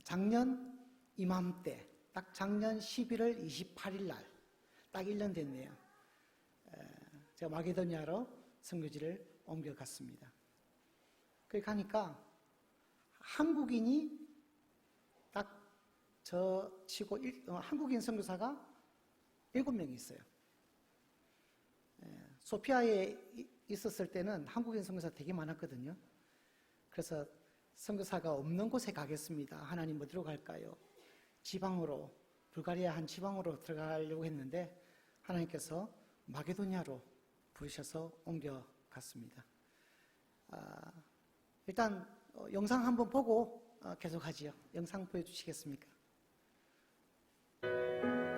작년 이맘때, 딱 작년 11월 28일 날, 딱 1년 됐네요. 제가 마게도니아로 선교지를 옮겨갔습니다. 거기 가니까 한국인이 딱 저 치고 한국인 선교사가 7명 있어요. 소피아에 있었을 때는 한국인 선교사 되게 많았거든요. 그래서 선교사가 없는 곳에 가겠습니다. 하나님 어디로 갈까요? 지방으로, 불가리아 한 지방으로 들어가려고 했는데 하나님께서 마게도니아로 부르셔서 옮겨갔습니다. 일단 영상 한번 보고 계속하지요. 영상 보여주시겠습니까?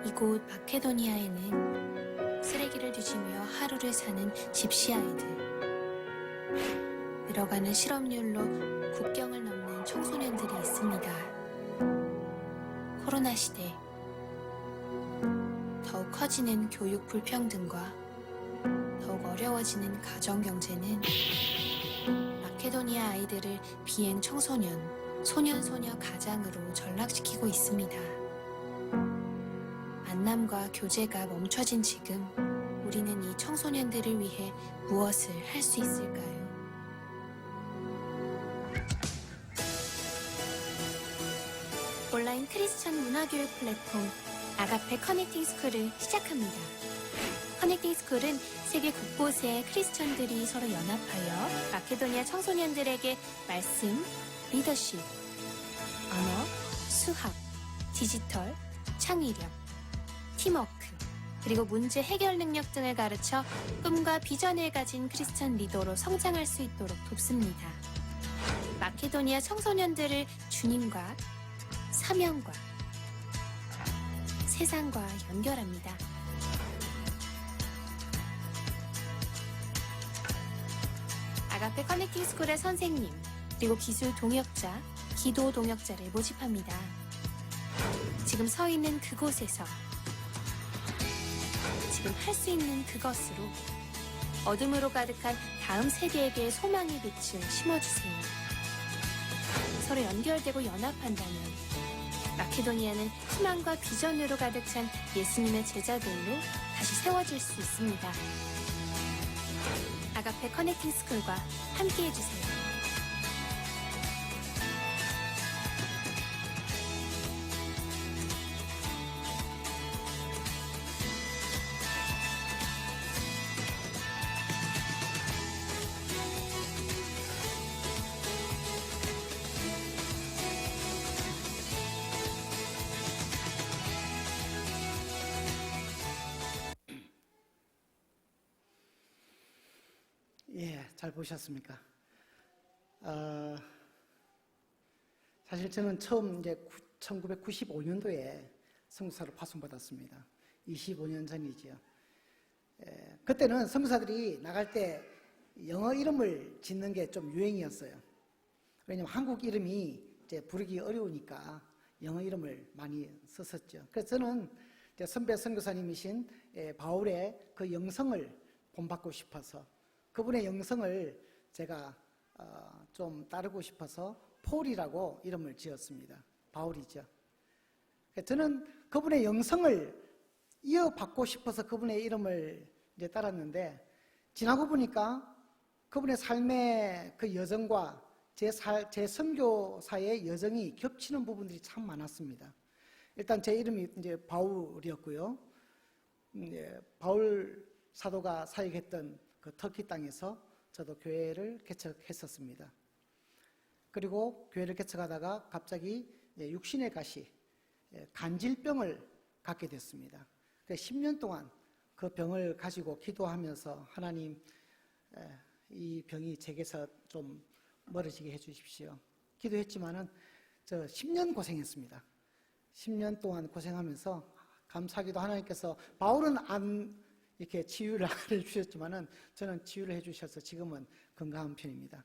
이곳 마케도니아에는 쓰레기를 뒤지며 하루를 사는 집시 아이들, 늘어가는 실업률로 국경을 넘는 청소년들이 있습니다. 코로나 시대, 더욱 커지는 교육 불평등과 더욱 어려워지는 가정 경제는 마케도니아 아이들을 비행 청소년, 소년소녀 가장으로 전락시키고 있습니다. 만남과 교제가 멈춰진 지금 우리는 이 청소년들을 위해 무엇을 할 수 있을까요? 온라인 크리스천 문화교육 플랫폼 아가페 커넥팅 스쿨을 시작합니다. 커넥팅 스쿨은 세계 곳곳의 크리스천들이 서로 연합하여 마케도니아 청소년들에게 말씀, 리더십, 언어, 수학, 디지털, 창의력, 팀워크, 그리고 문제 해결 능력 등을 가르쳐 꿈과 비전을 가진 크리스천 리더로 성장할 수 있도록 돕습니다. 마케도니아 청소년들을 주님과 사명과 세상과 연결합니다. 아가페 커넥팅 스쿨의 선생님, 그리고 기술 동역자, 기도 동역자를 모집합니다. 지금 서 있는 그곳에서 지금 할 수 있는 그것으로 어둠으로 가득한 다음 세대에게 소망의 빛을 심어주세요. 서로 연결되고 연합한다면 마케도니아는 희망과 비전으로 가득 찬 예수님의 제자들로 다시 세워질 수 있습니다. 아가페 커넥팅 스쿨과 함께 해주세요. 예, 잘 보셨습니까? 사실 저는 처음 이제 1995년도에 선교사로 파송받았습니다. 25년 전이죠. 그때는 선교사들이 나갈 때 영어 이름을 짓는 게 좀 유행이었어요. 왜냐면 한국 이름이 이제 부르기 어려우니까 영어 이름을 많이 썼었죠. 그래서 저는 이제 선배 선교사님이신 바울의 그 영성을 본받고 싶어서 그분의 영성을 제가 좀 따르고 싶어서 폴이라고 이름을 지었습니다. 바울이죠. 저는 그분의 영성을 이어받고 싶어서 그분의 이름을 이제 따랐는데 지나고 보니까 그분의 삶의 그 여정과 제 선교사의 여정이 겹치는 부분들이 참 많았습니다. 일단 제 이름이 이제 바울이었고요. 바울 사도가 사역했던 그 터키 땅에서 저도 교회를 개척했었습니다. 그리고 교회를 개척하다가 갑자기 육신의 가시, 간질병을 갖게 됐습니다. 10년 동안 그 병을 가지고 기도하면서 하나님, 이 병이 제게서 좀 멀어지게 해주십시오. 기도했지만은 저 10년 고생했습니다. 10년 동안 고생하면서 감사하게도 하나님께서 바울은 안 이렇게 치유를 해주셨지만은 저는 치유를 해주셔서 지금은 건강한 편입니다.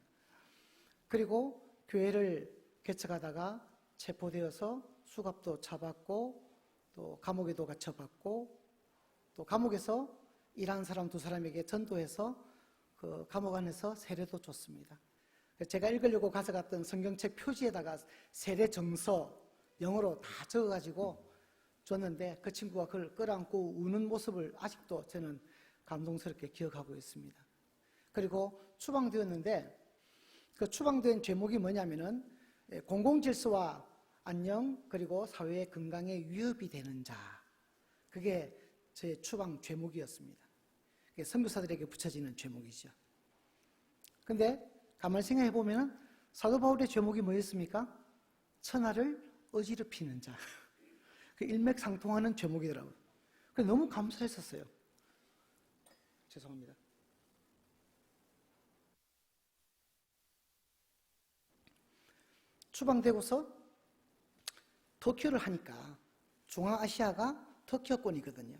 그리고 교회를 개척하다가 체포되어서 수갑도 차받고 또 감옥에도 갇혀봤고 또 감옥에서 일하는 사람 2사람에게 전도해서 그 감옥 안에서 세례도 줬습니다. 제가 읽으려고 가져갔던 성경책 표지에다가 세례 정서 영어로 다 적어가지고 줬는데 그 친구가 그걸 끌어안고 우는 모습을 아직도 저는 감동스럽게 기억하고 있습니다. 그리고 추방되었는데 그 추방된 제목이 뭐냐면은 공공질서와 안녕 그리고 사회의 건강에 위협이 되는 자. 그게 제 추방 제목이었습니다. 그게 선교사들에게 붙여지는 제목이죠. 근데 가만히 생각해 보면은 사도 바울의 제목이 뭐였습니까? 천하를 어지럽히는 자. 그 일맥상통하는 제목이더라고요. 그래서 너무 감사했었어요. 죄송합니다. 추방되고서 터키어를 하니까 중앙아시아가 터키어권이거든요.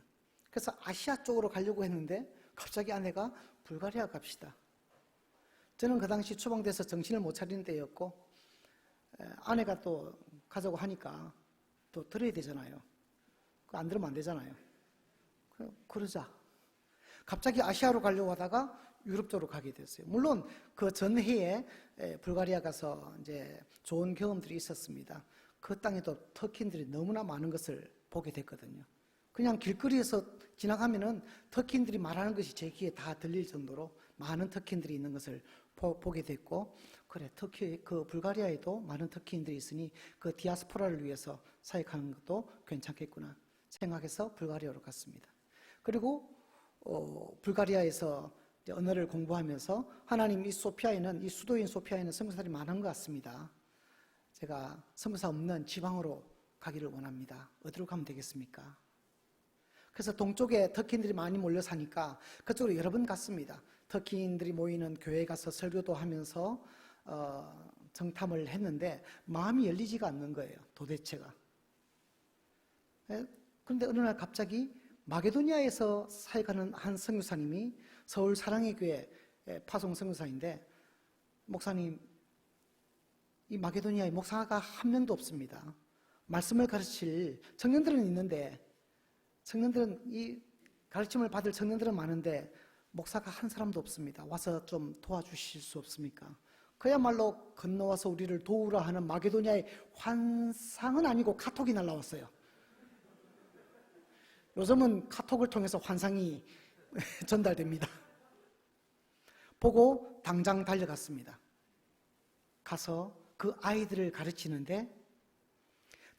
그래서 아시아 쪽으로 가려고 했는데 갑자기 아내가 불가리아 갑시다. 저는 그 당시 추방돼서 정신을 못 차리는 때였고 아내가 또 가자고 하니까 또 들어야 되잖아요. 안 들으면 안 되잖아요. 그러자. 갑자기 아시아로 가려고 하다가 유럽 쪽으로 가게 됐어요. 물론 그 전해에 불가리아 가서 이제 좋은 경험들이 있었습니다. 그 땅에도 터키인들이 너무나 많은 것을 보게 됐거든요. 그냥 길거리에서 지나가면은 터키인들이 말하는 것이 제 귀에 다 들릴 정도로 많은 터키인들이 있는 것을 보게 됐고, 그래 터키 그 불가리아에도 많은 터키인들이 있으니 그 디아스포라를 위해서 사역하는 것도 괜찮겠구나 생각해서 불가리아로 갔습니다. 그리고 불가리아에서 언어를 공부하면서 하나님 이 소피아에는 이 수도인 소피아에는 선교사들이 많은 것 같습니다. 제가 선교사 없는 지방으로 가기를 원합니다. 어디로 가면 되겠습니까? 그래서 동쪽에 터키인들이 많이 몰려 사니까 그쪽으로 여러 번 갔습니다. 터키인들이 모이는 교회에 가서 설교도 하면서 정탐을 했는데 마음이 열리지가 않는 거예요. 도대체가. 그런데 어느 날 갑자기 마게도니아에서 사역하는 한 선교사님이 서울 사랑의 교회 파송 선교사인데, 목사님, 이 마게도니아에 목사가 한 명도 없습니다. 말씀을 가르칠 청년들은 있는데, 청년들은 이 가르침을 받을 청년들은 많은데 목사가 한 사람도 없습니다. 와서 좀 도와주실 수 없습니까? 그야말로 건너와서 우리를 도우라 하는 마게도니아의 환상은 아니고 카톡이 날라왔어요. 요즘은 카톡을 통해서 환상이 전달됩니다. 보고 당장 달려갔습니다. 가서 그 아이들을 가르치는데,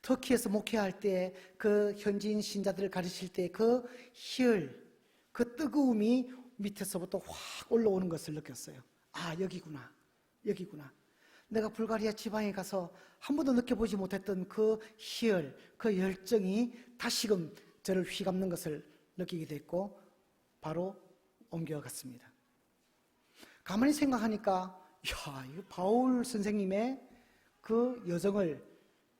터키에서 목회할 때 그 현지인 신자들을 가르칠 때 그 희열, 그 뜨거움이 밑에서부터 확 올라오는 것을 느꼈어요. 아, 여기구나, 여기구나. 내가 불가리아 지방에 가서 한 번도 느껴보지 못했던 그 희열, 그 열정이 다시금 저를 휘감는 것을 느끼게 됐고 바로 옮겨갔습니다. 가만히 생각하니까 이 바울 선생님의 그 여정을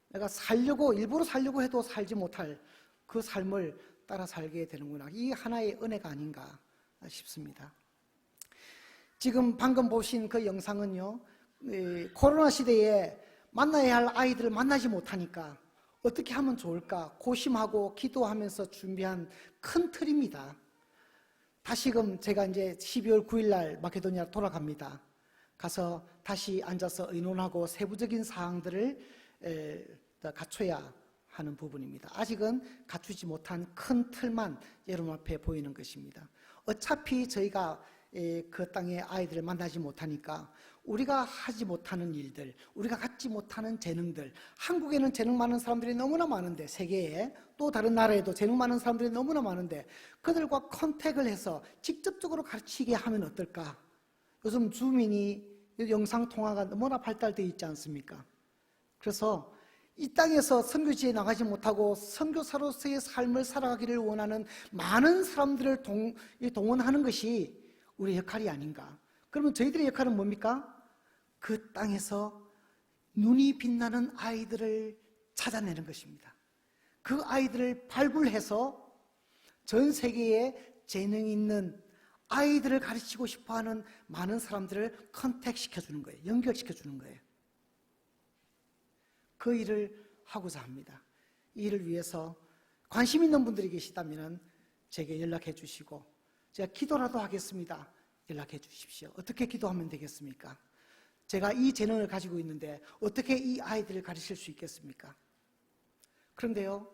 내가 살려고, 일부러 살려고 해도 살지 못할 그 삶을 따라 살게 되는구나. 이 하나의 은혜가 아닌가 싶습니다. 지금 방금 보신 그 영상은요, 코로나 시대에 만나야 할 아이들을 만나지 못하니까 어떻게 하면 좋을까 고심하고 기도하면서 준비한 큰 틀입니다. 다시금 제가 이제 12월 9일 날 마케도니아 돌아갑니다. 가서 다시 앉아서 의논하고 세부적인 사항들을 갖춰야 하는 부분입니다. 아직은 갖추지 못한 큰 틀만 여러분 앞에 보이는 것입니다. 어차피 저희가 그 땅의 아이들을 만나지 못하니까 우리가 하지 못하는 일들, 우리가 갖지 못하는 재능들, 한국에는 재능 많은 사람들이 너무나 많은데, 세계에 또 다른 나라에도 재능 많은 사람들이 너무나 많은데 그들과 컨택을 해서 직접적으로 가르치게 하면 어떨까? 요즘 줌이니 영상통화가 너무나 발달되어 있지 않습니까? 그래서 이 땅에서 선교지에 나가지 못하고 선교사로서의 삶을 살아가기를 원하는 많은 사람들을 동원하는 것이 우리의 역할이 아닌가. 그러면 저희들의 역할은 뭡니까? 그 땅에서 눈이 빛나는 아이들을 찾아내는 것입니다. 그 아이들을 발굴해서 전 세계에 재능 있는 아이들을 가르치고 싶어하는 많은 사람들을 컨택시켜주는 거예요. 연결시켜주는 거예요. 그 일을 하고자 합니다. 이 일을 위해서 관심 있는 분들이 계시다면 제게 연락해 주시고, 제가 기도라도 하겠습니다. 연락해 주십시오. 어떻게 기도하면 되겠습니까? 제가 이 재능을 가지고 있는데 어떻게 이 아이들을 가르칠 수 있겠습니까? 그런데요,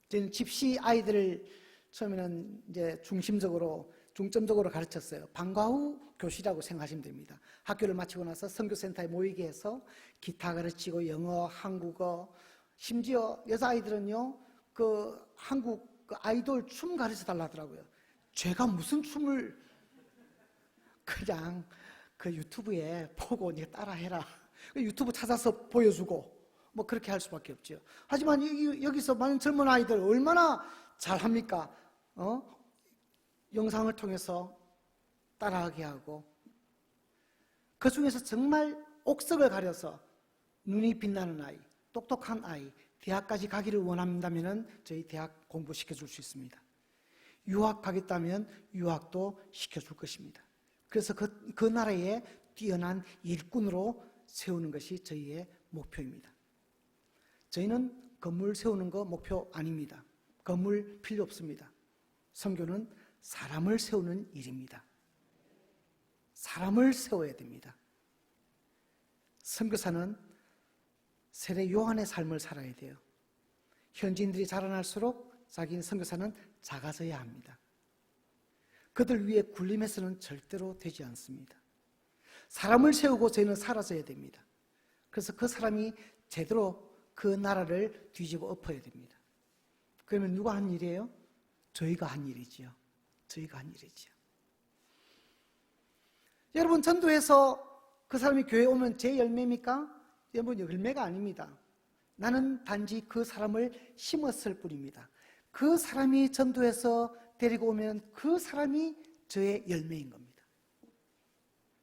저는 집시 아이들을 처음에는 이제 중점적으로 가르쳤어요. 방과 후 교실이라고 생각하시면 됩니다. 학교를 마치고 나서 선교센터에 모이게 해서 기타 가르치고 영어, 한국어, 심지어 여자아이들은요, 한국 아이돌 춤 가르쳐 달라 하더라고요. 제가 무슨 춤을 그냥 유튜브에 보고 네가 따라해라. 유튜브 찾아서 보여주고 뭐 그렇게 할 수밖에 없죠. 하지만 여기서 많은 젊은 아이들 얼마나 잘합니까? 영상을 통해서 따라하게 하고, 그 중에서 정말 옥석을 가려서 눈이 빛나는 아이, 똑똑한 아이, 대학까지 가기를 원한다면 저희 대학 공부시켜줄 수 있습니다. 유학 가겠다면 유학도 시켜줄 것입니다. 그래서 그 나라에 뛰어난 일꾼으로 세우는 것이 저희의 목표입니다. 저희는 건물 세우는 거 목표 아닙니다. 건물 필요 없습니다. 선교는 사람을 세우는 일입니다. 사람을 세워야 됩니다. 선교사는 세례 요한의 삶을 살아야 돼요. 현지인들이 자라날수록 자기는 선교사는 작아져야 합니다. 그들 위에 군림해서는 절대로 되지 않습니다. 사람을 세우고 저희는 사라져야 됩니다. 그래서 그 사람이 제대로 그 나라를 뒤집어 엎어야 됩니다. 그러면 누가 한 일이에요? 저희가 한 일이지요. 저희가 한 일이지요. 여러분, 전도해서 그 사람이 교회에 오면 제 열매입니까? 여러분, 열매가 아닙니다. 나는 단지 그 사람을 심었을 뿐입니다. 그 사람이 전도해서 데리고 오면 그 사람이 저의 열매인 겁니다.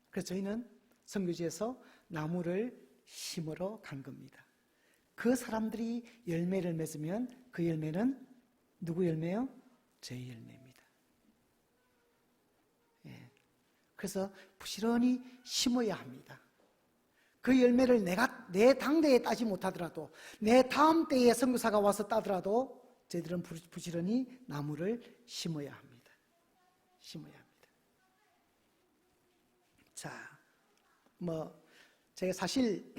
그래서 저희는 선교지에서 나무를 심으러 간 겁니다. 그 사람들이 열매를 맺으면 그 열매는 누구 열매요? 제 열매입니다. 예. 그래서 부지런히 심어야 합니다. 그 열매를 내 당대에 따지 못하더라도, 내 다음 때에 선교사가 와서 따더라도 저희들은 부지런히 나무를 심어야 합니다. 심어야 합니다. 자, 제가 사실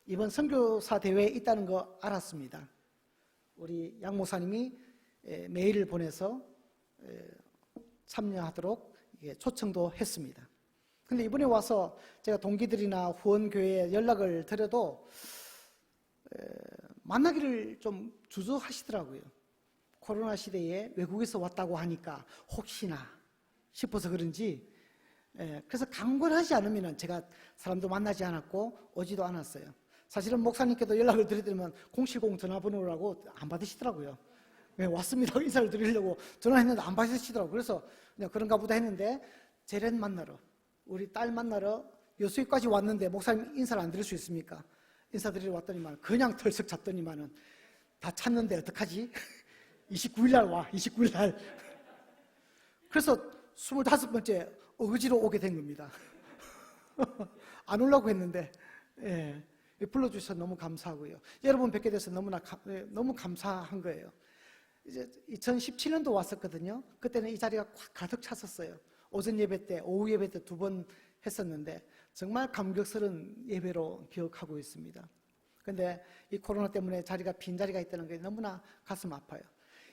이번 선교사 대회에 있다는 거 알았습니다. 우리 양 목사님이 메일을 보내서 참여하도록 초청도 했습니다. 근데 이번에 와서 제가 동기들이나 후원교회에 연락을 드려도 만나기를 좀 주저하시더라고요. 코로나 시대에 외국에서 왔다고 하니까 혹시나 싶어서 그런지, 그래서 강권하지 않으면 제가 사람도 만나지 않았고 오지도 않았어요. 사실은 목사님께도 연락을 드리면 070 전화번호라고 안 받으시더라고요. 왔습니다. 인사를 드리려고 전화했는데 안 받으시더라고요. 그래서 그냥 그런가 보다 했는데, 제렌 만나러, 우리 딸 만나러 여수까지 왔는데 목사님 인사를 안 드릴 수 있습니까? 인사드리러 왔더니만 그냥 털썩 잤더니만은 다 찾는데 어떡하지? 29일 날 와, 29일 날. 그래서 25번째 어거지로 오게 된 겁니다. 안 오려고 했는데, 불러주셔서 너무 감사하고요. 여러분 뵙게 돼서 너무 감사한 거예요. 이제 2017년도 왔었거든요. 그때는 이 자리가 가득 찼었어요. 오전 예배 때, 오후 예배 때 2번 했었는데 정말 감격스러운 예배로 기억하고 있습니다. 그런데 이 코로나 때문에 자리가 빈자리가 있다는 게 너무나 가슴 아파요.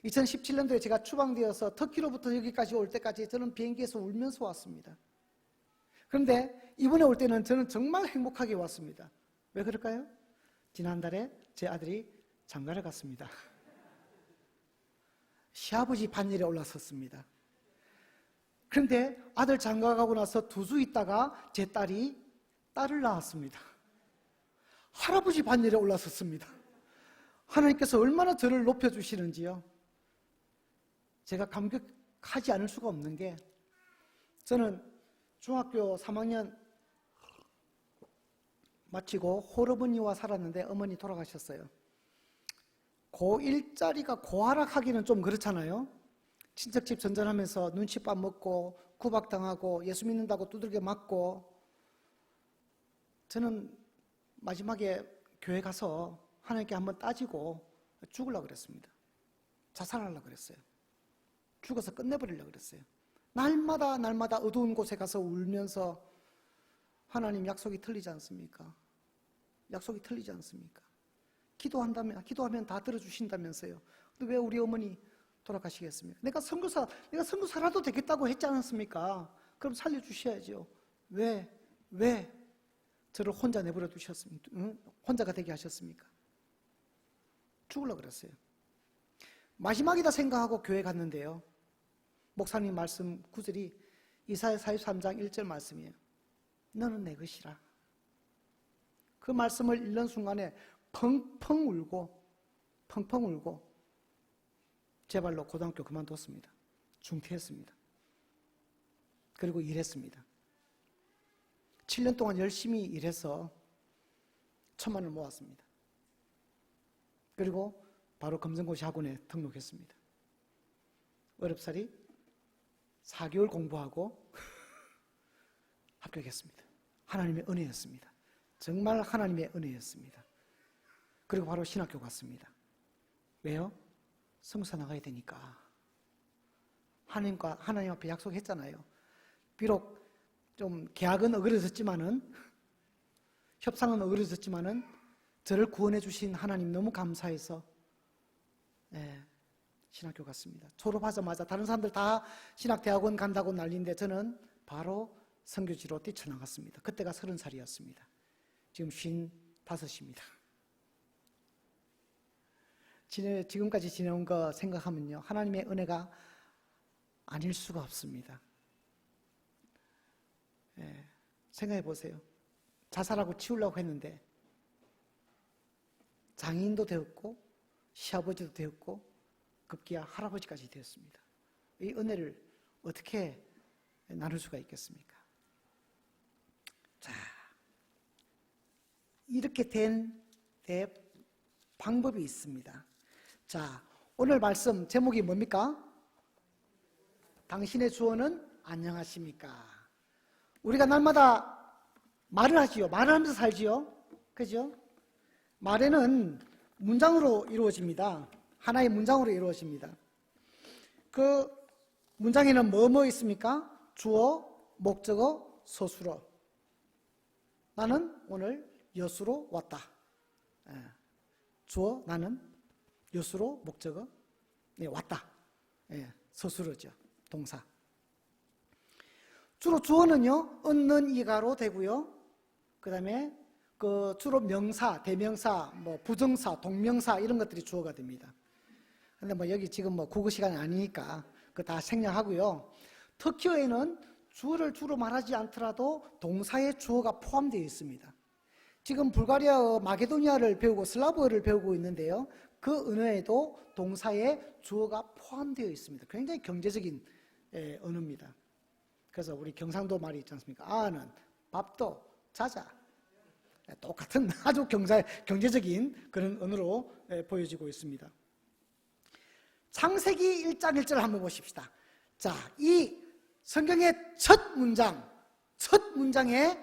2017년도에 제가 추방되어서 터키로부터 여기까지 올 때까지 저는 비행기에서 울면서 왔습니다. 그런데 이번에 올 때는 저는 정말 행복하게 왔습니다. 왜 그럴까요? 지난달에 제 아들이 장가를 갔습니다. 시아버지 반열에 올라섰습니다. 그런데 아들 장가 가고 나서 2주 있다가 제 딸이 딸을 낳았습니다. 할아버지 반열에 올라섰습니다. 하나님께서 얼마나 저를 높여주시는지요. 제가 감격하지 않을 수가 없는 게, 저는 중학교 3학년 마치고 홀어머니와 살았는데 어머니 돌아가셨어요. 고1짜리가 고하락하기는 좀 그렇잖아요. 친척집 전전하면서 눈칫밥 먹고 구박당하고 예수 믿는다고 두들겨 맞고, 저는 마지막에 교회 가서 하나님께 한번 따지고 죽으려고 그랬습니다. 자살하려고 그랬어요. 죽어서 끝내버리려고 그랬어요. 날마다 어두운 곳에 가서 울면서, 하나님 약속이 틀리지 않습니까? 약속이 틀리지 않습니까? 기도하면 다 들어주신다면서요. 근데 왜 우리 어머니 돌아가시겠습니까? 내가 선교사라도 되겠다고 했지 않았습니까? 그럼 살려주셔야죠. 왜 저를 혼자 내버려 두셨습니까? 혼자가 되게 하셨습니까? 죽으려고 그랬어요. 마지막이다 생각하고 교회 갔는데요. 목사님 말씀 구절이 이사야 43장 1절 말씀이에요. 너는 내 것이라. 그 말씀을 읽는 순간에 펑펑 울고 제 발로 고등학교 그만뒀습니다. 중퇴했습니다. 그리고 일했습니다. 7년 동안 열심히 일해서 1,000만 원을 모았습니다. 그리고 바로 검정고시 학원에 등록했습니다. 어렵사리 4개월 공부하고 합격했습니다. 하나님의 은혜였습니다. 정말 하나님의 은혜였습니다. 그리고 바로 신학교 갔습니다. 왜요? 성사 나가야 되니까. 하나님 앞에 약속했잖아요. 비록 좀 계약은 어그러졌지만은, 협상은 어그러졌지만은 저를 구원해 주신 하나님 너무 감사해서 신학교 갔습니다. 졸업하자마자 다른 사람들 다 신학대학원 간다고 난리인데 저는 바로 선교지로 뛰쳐나갔습니다. 그때가 30살이었습니다. 지금 55입니다. 지금까지 지내온 거 생각하면요, 하나님의 은혜가 아닐 수가 없습니다. 생각해 보세요. 자살하고 치우려고 했는데 장인도 되었고 시아버지도 되었고 급기야 할아버지까지 되었습니다. 이 은혜를 어떻게 나눌 수가 있겠습니까? 자, 이렇게 된 방법이 있습니다. 자, 오늘 말씀 제목이 뭡니까? 당신의 주어는 안녕하십니까? 우리가 날마다 말을 하지요. 말을 하면서 살지요. 그죠? 말에는 문장으로 이루어집니다. 하나의 문장으로 이루어집니다. 그 문장에는 뭐 있습니까? 주어, 목적어, 서술어. 나는 오늘 여수로 왔다. 주어, 나는 여수로, 목적어, 왔다. 서술어죠. 동사. 주로 주어는요, 얻는 이가로 되고요. 그 다음에 주로 명사, 대명사, 부정사, 동명사 이런 것들이 주어가 됩니다. 근데 여기 지금 국어 시간이 아니니까 그거 다 생략하고요. 터키어에는 주어를 주로 말하지 않더라도 동사의 주어가 포함되어 있습니다. 지금 불가리아어, 마게도니아를 배우고 슬라브어를 배우고 있는데요. 그 언어에도 동사의 주어가 포함되어 있습니다. 굉장히 경제적인 언어입니다. 그래서 우리 경상도 말이 있지 않습니까? 아는 밥도 자자. 똑같은 아주 경제적인 그런 언어로 보여지고 있습니다. 창세기 1장 1절 한번 보십시다. 자, 이 성경의 첫 문장에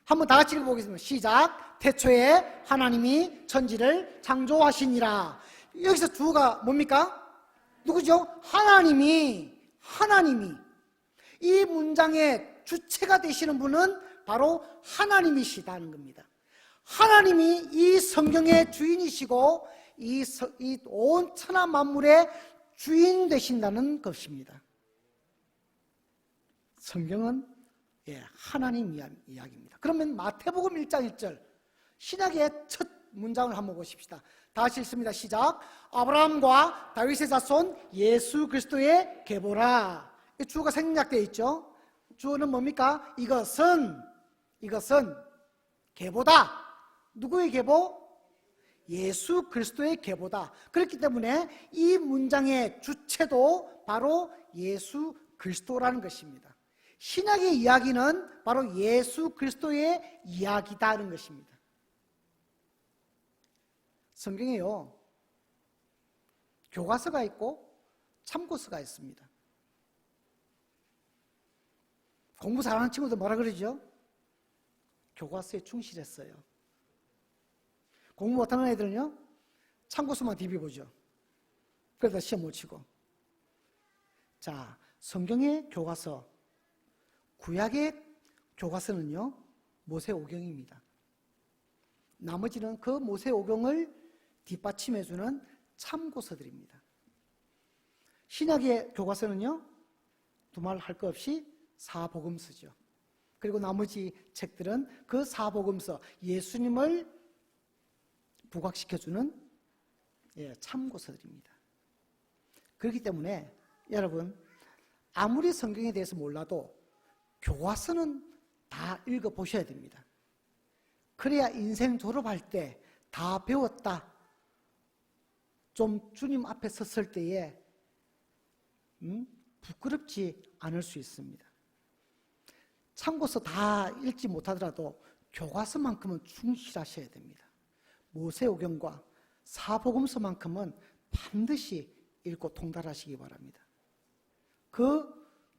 한번 다 같이 읽어보겠습니다. 시작. 태초에 하나님이 천지를 창조하시니라. 여기서 주어가 뭡니까? 누구죠? 하나님이 이 문장의 주체가 되시는 분은 바로 하나님이시다는 겁니다. 하나님이 이 성경의 주인이시고 이 온 천하 만물의 주인 되신다는 것입니다. 성경은 하나님 이야기입니다. 그러면 마태복음 1장 1절 신약의 첫 문장을 한번 보십시다. 다시 읽습니다. 시작. 아브라함과 다윗의 자손 예수 그리스도의 계보라. 이 주어가 생략되어 있죠. 주어는 뭡니까? 이것은 계보다. 누구의 계보? 예수 그리스도의 계보다. 그렇기 때문에 이 문장의 주체도 바로 예수 그리스도라는 것입니다. 신약의 이야기는 바로 예수 그리스도의 이야기다는 것입니다. 성경에요, 교과서가 있고 참고서가 있습니다. 공부 잘하는 친구들 뭐라 그러죠? 교과서에 충실했어요. 공부 못하는 애들은요, 참고서만 디비보죠. 그러다 시험 못 치고. 자, 성경의 교과서, 구약의 교과서는요, 모세오경입니다. 나머지는 그 모세오경을 뒷받침해주는 참고서들입니다. 신약의 교과서는요, 두말 할 것 없이 사복음서죠. 그리고 나머지 책들은 그 사복음서, 예수님을 부각시켜주는 참고서들입니다. 그렇기 때문에 여러분, 아무리 성경에 대해서 몰라도 교과서는 다 읽어보셔야 됩니다. 그래야 인생 졸업할 때 다 배웠다, 좀 주님 앞에 섰을 때에 부끄럽지 않을 수 있습니다. 참고서 다 읽지 못하더라도 교과서만큼은 충실하셔야 됩니다. 모세오경과 사복음서만큼은 반드시 읽고 통달하시기 바랍니다. 그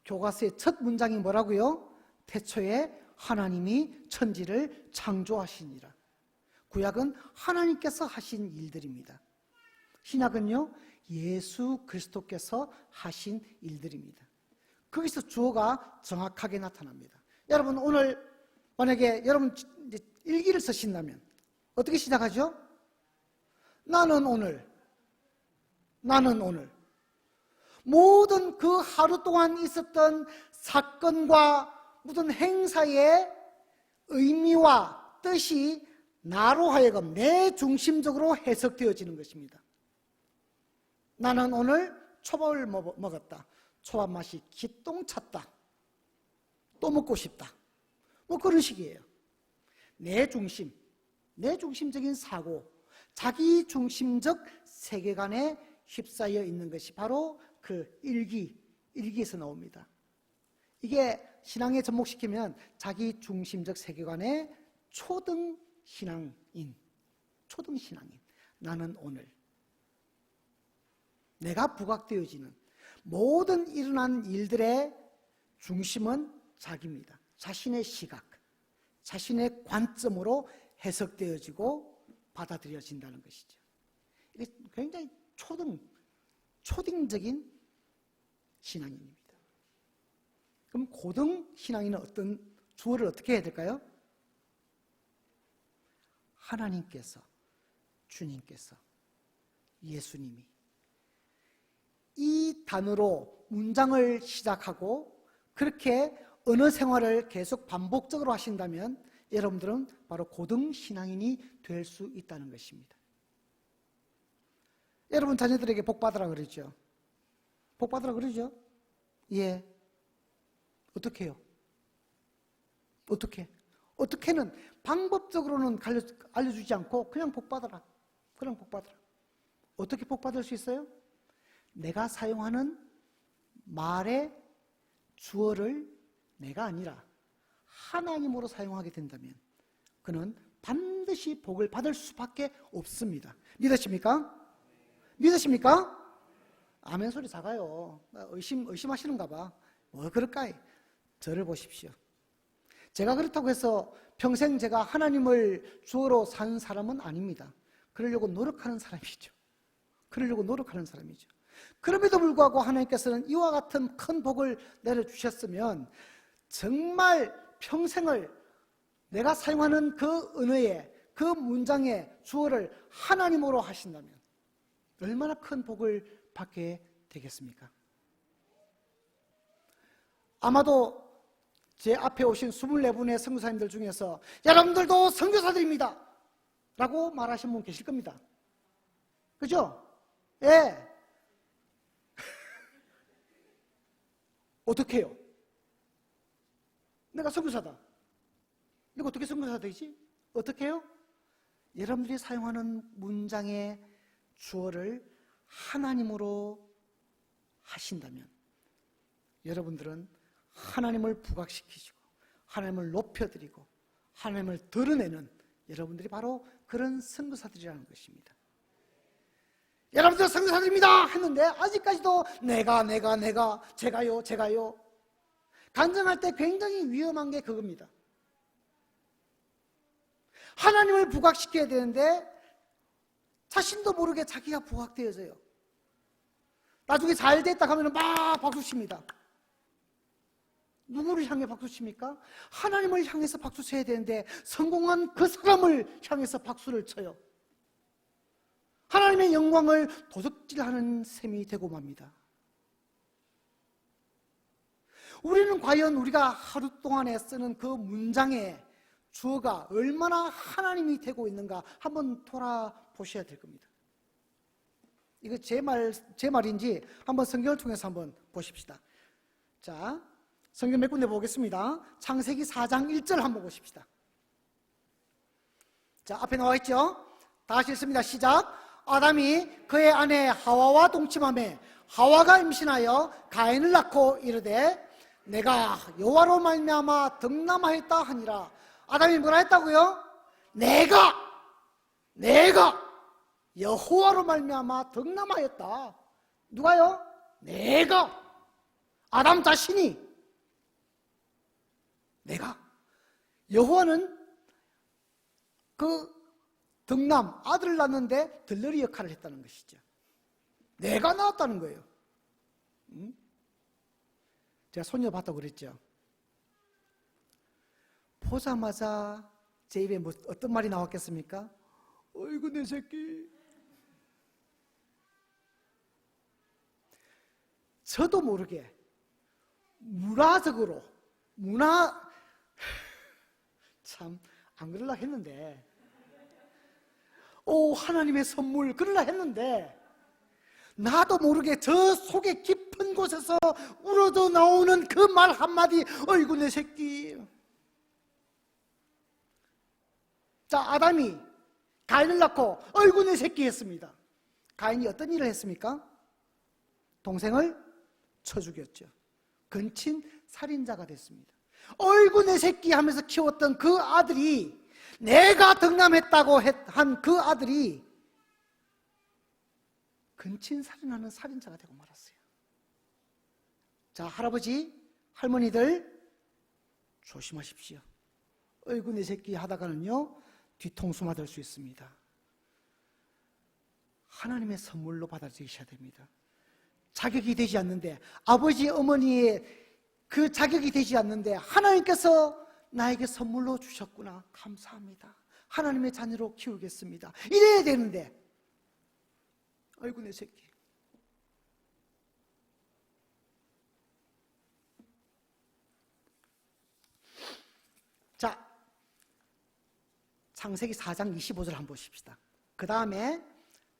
교과서의 첫 문장이 뭐라고요? 태초에 하나님이 천지를 창조하시니라. 구약은 하나님께서 하신 일들입니다. 신약은요, 예수 그리스도께서 하신 일들입니다. 거기서 주어가 정확하게 나타납니다. 여러분, 오늘 만약에 여러분 일기를 쓰신다면 어떻게 시작하죠? 나는 오늘 모든 그 하루 동안 있었던 사건과 모든 행사의 의미와 뜻이 나로 하여금 내 중심적으로 해석되어지는 것입니다. 나는 오늘 초밥을 먹었다. 초밥 맛이 기똥찼다. 또 먹고 싶다. 뭐 그런 식이에요. 내 중심적인 사고, 자기 중심적 세계관에 휩싸여 있는 것이 바로 그 일기에서 나옵니다. 이게 신앙에 접목시키면 자기 중심적 세계관의 초등신앙인. 나는 오늘 내가 부각되어지는 모든 일어난 일들의 중심은 자기입니다. 자신의 시각, 자신의 관점으로 해석되어지고 받아들여진다는 것이죠. 이게 굉장히 초딩적인 신앙인입니다. 그럼 고등 신앙인은 어떤 주어를 어떻게 해야 될까요? 하나님께서, 주님께서, 예수님이 이 단어로 문장을 시작하고 그렇게 언어 생활을 계속 반복적으로 하신다면 여러분들은 바로 고등 신앙인이 될 수 있다는 것입니다. 여러분 자녀들에게 복 받으라 그러죠? 복 받으라 그러죠? 예. 어떻게 해요? 어떻게는 방법적으로는 알려주지 않고 그냥 복 받아라. 어떻게 복 받을 수 있어요? 내가 사용하는 말의 주어를 내가 아니라 하나님으로 사용하게 된다면 그는 반드시 복을 받을 수밖에 없습니다. 믿으십니까? 아멘 소리 작아요. 의심하시는가 봐. 뭐 그럴까요? 저를 보십시오. 제가 그렇다고 해서 평생 제가 하나님을 주어로 산 사람은 아닙니다. 그러려고 노력하는 사람이죠. 그럼에도 불구하고 하나님께서는 이와 같은 큰 복을 내려주셨으면 정말 평생을 내가 사용하는 그 언어의 그 문장의 주어를 하나님으로 하신다면 얼마나 큰 복을 받게 되겠습니까? 아마도 제 앞에 오신 24분의 선교사님들 중에서 여러분들도 선교사들입니다 라고 말하신 분 계실 겁니다. 그죠? 예. 어떻게 해요? 내가 선교사다. 이거 어떻게 선교사가 되지? 어떻게 해요? 여러분들이 사용하는 문장의 주어를 하나님으로 하신다면 여러분들은 하나님을 부각시키시고 하나님을 높여드리고 하나님을 드러내는 여러분들이 바로 그런 선교사들이라는 것입니다. 여러분들 선교사들입니다 했는데 아직까지도 내가 제가요 간증할 때 굉장히 위험한 게 그겁니다. 하나님을 부각시켜야 되는데 자신도 모르게 자기가 부각되어져요. 나중에 잘 됐다 하면 막 박수칩니다. 누구를 향해 박수칩니까? 하나님을 향해서 박수 쳐야 되는데 성공한 그 사람을 향해서 박수를 쳐요. 하나님의 영광을 도적질하는 셈이 되고 맙니다. 우리는 과연 우리가 하루 동안에 쓰는 그 문장의 주어가 얼마나 하나님이 되고 있는가 한번 돌아보셔야 될 겁니다. 이거 제 말인지 한번 성경을 통해서 한번 보십시다. 자, 성경 몇 군데 보겠습니다. 창세기 4장 1절 한번 보십시다. 자, 앞에 나와 있죠? 다시 읽습니다. 시작. 아담이 그의 아내 하와와 동침하매 하와가 임신하여 가인을 낳고 이르되 내가 여호와로 말미암아 덕남하였다 하니라. 아담이 뭐라 했다고요? 내가 여호와로 말미암아 덕남하였다. 누가요? 내가. 아담 자신이. 내가. 여호와는 그 덕남, 아들을 낳는데 들러리 역할을 했다는 것이죠. 내가 낳았다는 거예요. 제가 소녀 봤다고 그랬죠. 보자마자 제 입에 어떤 말이 나왔겠습니까? 어이구 내 새끼. 저도 모르게 문화적으로 참 안 그러려고 했는데 하나님의 선물 그러려 했는데 나도 모르게 저 속에 깊은 곳에서 우러져 나오는 그 말 한마디, 어이구 내 새끼. 자, 아담이 가인을 낳고 어이구 내 새끼 했습니다. 가인이 어떤 일을 했습니까? 동생을 쳐 죽였죠. 근친 살인자가 됐습니다. 어이구 내 새끼 하면서 키웠던 그 아들이, 내가 덕남했다고 한 그 아들이 근친 살인하는 살인자가 되고 말았어요. 자, 할아버지, 할머니들 조심하십시오. 어이구 내 새끼 하다가는요 뒤통수 맞을 수 있습니다. 하나님의 선물로 받아들이셔야 됩니다. 자격이 되지 않는데, 아버지 어머니의 그 자격이 되지 않는데 하나님께서 나에게 선물로 주셨구나, 감사합니다, 하나님의 자녀로 키우겠습니다, 이래야 되는데 아이고 내 새끼. 자, 창세기 4장 25절 한번 보십시다. 그 다음에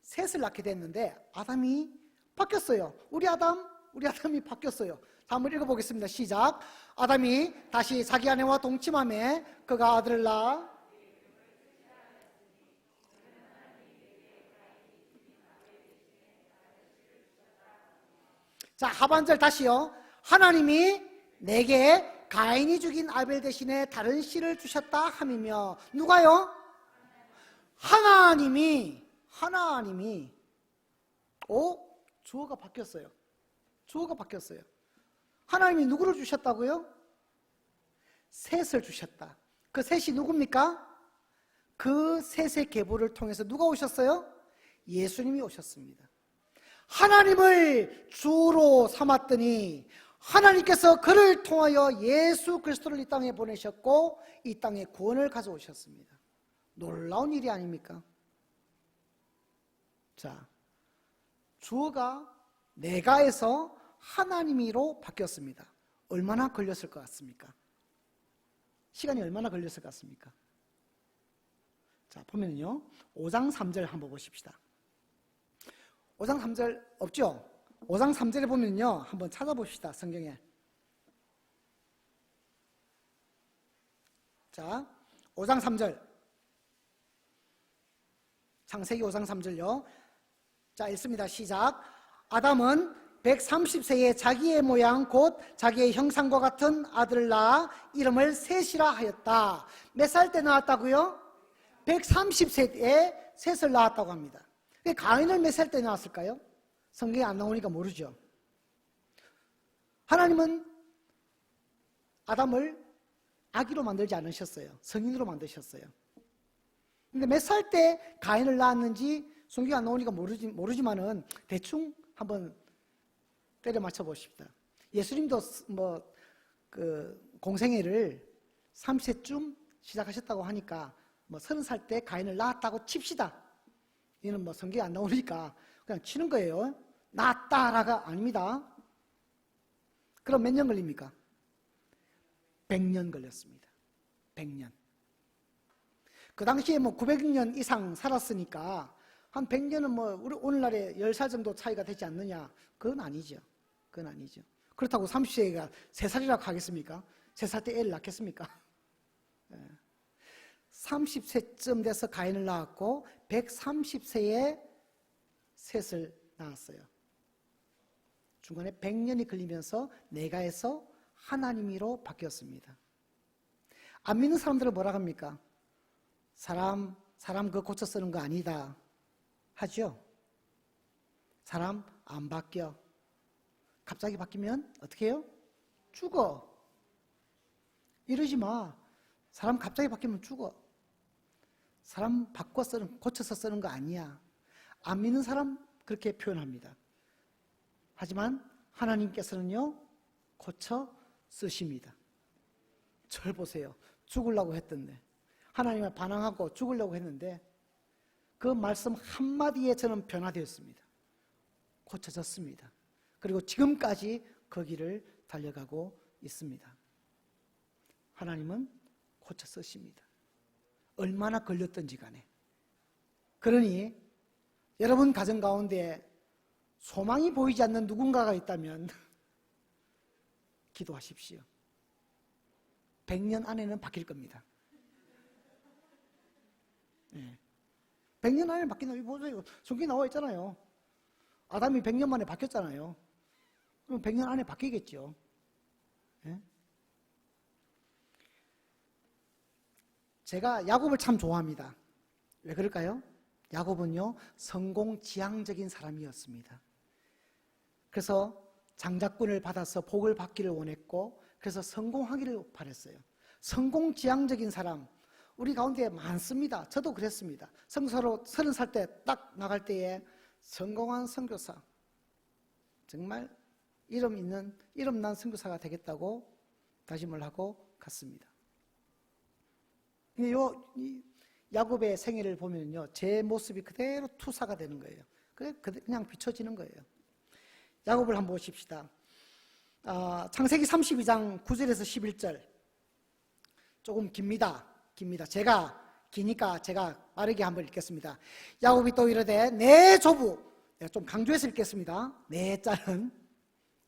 셋을 낳게 됐는데 아담이 바뀌었어요. 우리 아담이 바뀌었어요. 자, 한번 읽어보겠습니다. 시작. 아담이 다시 자기 아내와 동침하매 그가 아들을 낳아 자, 하반절 다시요. 하나님이 내게 가인이 죽인 아벨 대신에 다른 씨를 주셨다 함이며. 누가요? 하나님이 주어가 바뀌었어요. 주어가 바뀌었어요. 하나님이 누구를 주셨다고요? 셋을 주셨다. 그 셋이 누굽니까? 그 셋의 계보를 통해서 누가 오셨어요? 예수님이 오셨습니다. 하나님을 주로 삼았더니 하나님께서 그를 통하여 예수 그리스도를 이 땅에 보내셨고 이 땅에 구원을 가져오셨습니다. 놀라운 일이 아닙니까? 자, 주어가 내가에서 하나님이로 바뀌었습니다. 얼마나 걸렸을 것 같습니까? 시간이 얼마나 걸렸을 것 같습니까? 자, 보면요 5장 3절 한번 보십시다. 5장 3절 없죠? 5장 3절에 보면요 한번 찾아봅시다. 성경에. 자, 5장 3절 창세기 5장 3절요. 자, 읽습니다. 시작. 아담은 130세에 자기의 모양 곧 자기의 형상과 같은 아들을 낳아 이름을 셋이라 하였다. 몇 살 때 낳았다고요? 130세에 셋을 낳았다고 합니다. 가인을 몇 살 때 낳았을까요? 성경에 안 나오니까 모르죠. 하나님은 아담을 아기로 만들지 않으셨어요. 성인으로 만드셨어요. 근데 몇 살 때 가인을 낳았는지 성경에 안 나오니까 모르지만은 대충 한번 때려 맞춰 보십시다. 예수님도 공생애를 30세쯤 시작하셨다고 하니까 30살 때 가인을 낳았다고 칩시다. 이는 뭐 성경에 안 나오니까 그냥 치는 거예요. 낫다라가 아닙니다. 그럼 몇 년 걸립니까? 100년 걸렸습니다. 100년. 그 당시에 뭐 900년 이상 살았으니까 한 100년은 뭐 우리 오늘날에 10살 정도 차이가 되지 않느냐? 그건 아니죠. 그건 아니죠. 그렇다고 30세가 3살이라고 하겠습니까? 3살 때 애를 낳겠습니까? 30세쯤 돼서 가인을 낳았고 130세에 셋을 낳았어요. 중간에 100년이 걸리면서 내가에서 하나님이로 바뀌었습니다. 안 믿는 사람들은 뭐라 합니까? 사람 그거 고쳐 쓰는 거 아니다 하죠. 사람 안 바뀌어. 갑자기 바뀌면 어떻게 해요? 죽어. 이러지 마. 사람 갑자기 바뀌면 죽어. 사람 고쳐서 쓰는 거 아니야. 안 믿는 사람 그렇게 표현합니다. 하지만 하나님께서는요, 고쳐 쓰십니다. 절 보세요. 죽으려고 했던데, 하나님을 반항하고 죽으려고 했는데 그 말씀 한마디에 저는 변화되었습니다. 고쳐졌습니다. 그리고 지금까지 그 길을 달려가고 있습니다. 하나님은 고쳐 쓰십니다. 얼마나 걸렸던지 간에. 그러니 여러분 가정 가운데 소망이 보이지 않는 누군가가 있다면 기도하십시오. 100년 안에는 바뀔 겁니다. 네. 100년 안에 바뀐다. 이거 보세요. 성경에 나와 있잖아요. 아담이 100년 만에 바뀌었잖아요. 그럼 100년 안에 바뀌겠죠. 네? 제가 야곱을 참 좋아합니다. 왜 그럴까요? 야곱은요, 성공지향적인 사람이었습니다. 그래서 장자권을 받아서 복을 받기를 원했고, 그래서 성공하기를 바랬어요. 성공지향적인 사람, 우리 가운데 많습니다. 저도 그랬습니다. 성서로 30살 때 딱 나갈 때에 성공한 선교사, 정말 이름 난 선교사가 되겠다고 다짐을 하고 갔습니다. 야곱의 생애를 보면요, 제 모습이 그대로 투사가 되는 거예요. 그냥 비춰지는 거예요. 야곱을 한번 보십시다. 창세기 32장 9절에서 11절. 조금 깁니다. 제가 기니까 제가 빠르게 한번 읽겠습니다. 야곱이 또 이르되 내 조부, 내가 좀 강조해서 읽겠습니다. 내 짤은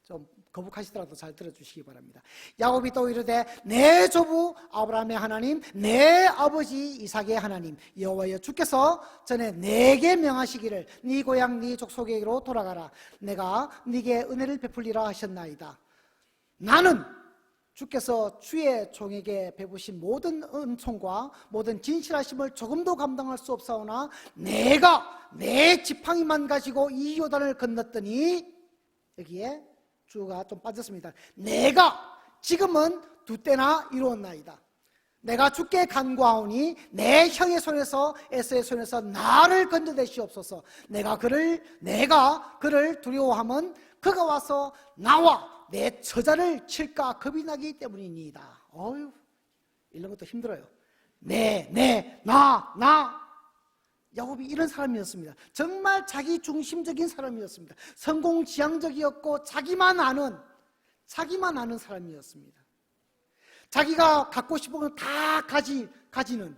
좀 거북하시더라도 잘 들어주시기 바랍니다. 야곱이 또 이르되 내 조부 아브라함의 하나님, 내 아버지 이삭의 하나님 여호와여 주께서 전에 내게 명하시기를 네 고향 네 족속에게로 돌아가라. 내가 네게 은혜를 베풀리라 하셨나이다. 나는 주께서 주의 종에게 베푸신 모든 은총과 모든 진실하심을 조금도 감당할 수 없사오나 내가 내 지팡이만 가지고 이 요단을 건넜더니, 여기에 주가 좀 빠졌습니다. 내가 지금은 두 때나 이루었나이다. 내가 주께 간구하오니 내 형의 손에서 에서의 손에서 나를 건져내시옵소서. 내가 그를 두려워하면 그가 와서 나와 내 처자를 칠까 겁이 나기 때문이니이다. 어휴, 이런 것도 힘들어요. 나. 야곱이 이런 사람이었습니다. 정말 자기 중심적인 사람이었습니다. 성공지향적이었고 자기만 아는 사람이었습니다. 자기가 갖고 싶은 건 다 가지는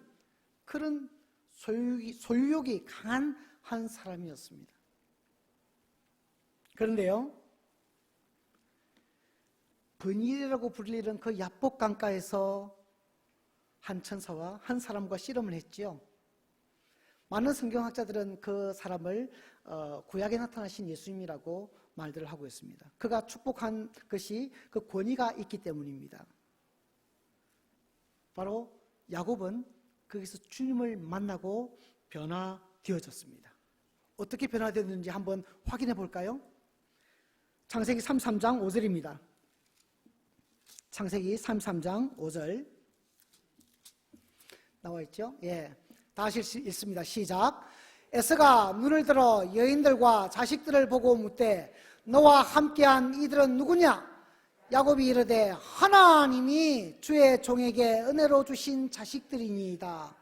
그런 소유욕이 강한 한 사람이었습니다. 그런데요, 번일이라고 불리는 그 야복 강가에서 한 천사와 한 사람과 씨름을 했지요. 많은 성경학자들은 그 사람을 구약에 나타나신 예수님이라고 말들을 하고 있습니다. 그가 축복한 것이 그 권위가 있기 때문입니다. 바로 야곱은 거기서 주님을 만나고 변화되어졌습니다. 어떻게 변화되었는지 한번 확인해 볼까요? 창세기 33장 5절입니다. 창세기 33장 5절 나와 있죠? 예, 다시 읽습니다. 시작. 에서가 눈을 들어 여인들과 자식들을 보고 묻되 너와 함께한 이들은 누구냐? 야곱이 이르되 하나님이 주의 종에게 은혜로 주신 자식들이니이다.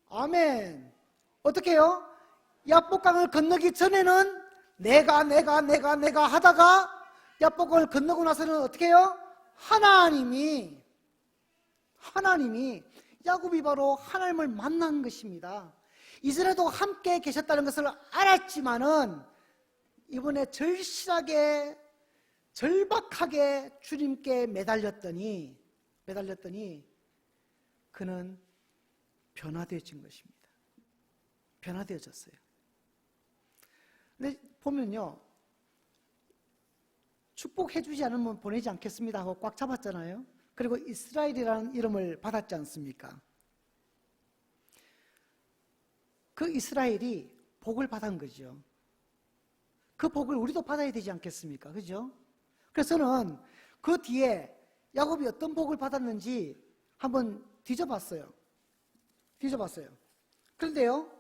아멘. 어떻게 해요? 야복강을 건너기 전에는 내가 하다가 야복강을 건너고 나서는 어떻게 해요? 하나님이 야곱이 바로 하나님을 만난 것입니다. 이전에도 함께 계셨다는 것을 알았지만은 이번에 절박하게 주님께 매달렸더니 그는 변화되어진 것입니다. 변화되어졌어요. 근데 보면요, 축복해주지 않으면 보내지 않겠습니다 하고 꽉 잡았잖아요. 그리고 이스라엘이라는 이름을 받았지 않습니까? 그 이스라엘이 복을 받은 거죠. 그 복을 우리도 받아야 되지 않겠습니까? 그죠? 그래서 저는 그 뒤에 야곱이 어떤 복을 받았는지 한번 뒤져봤어요. 그런데요,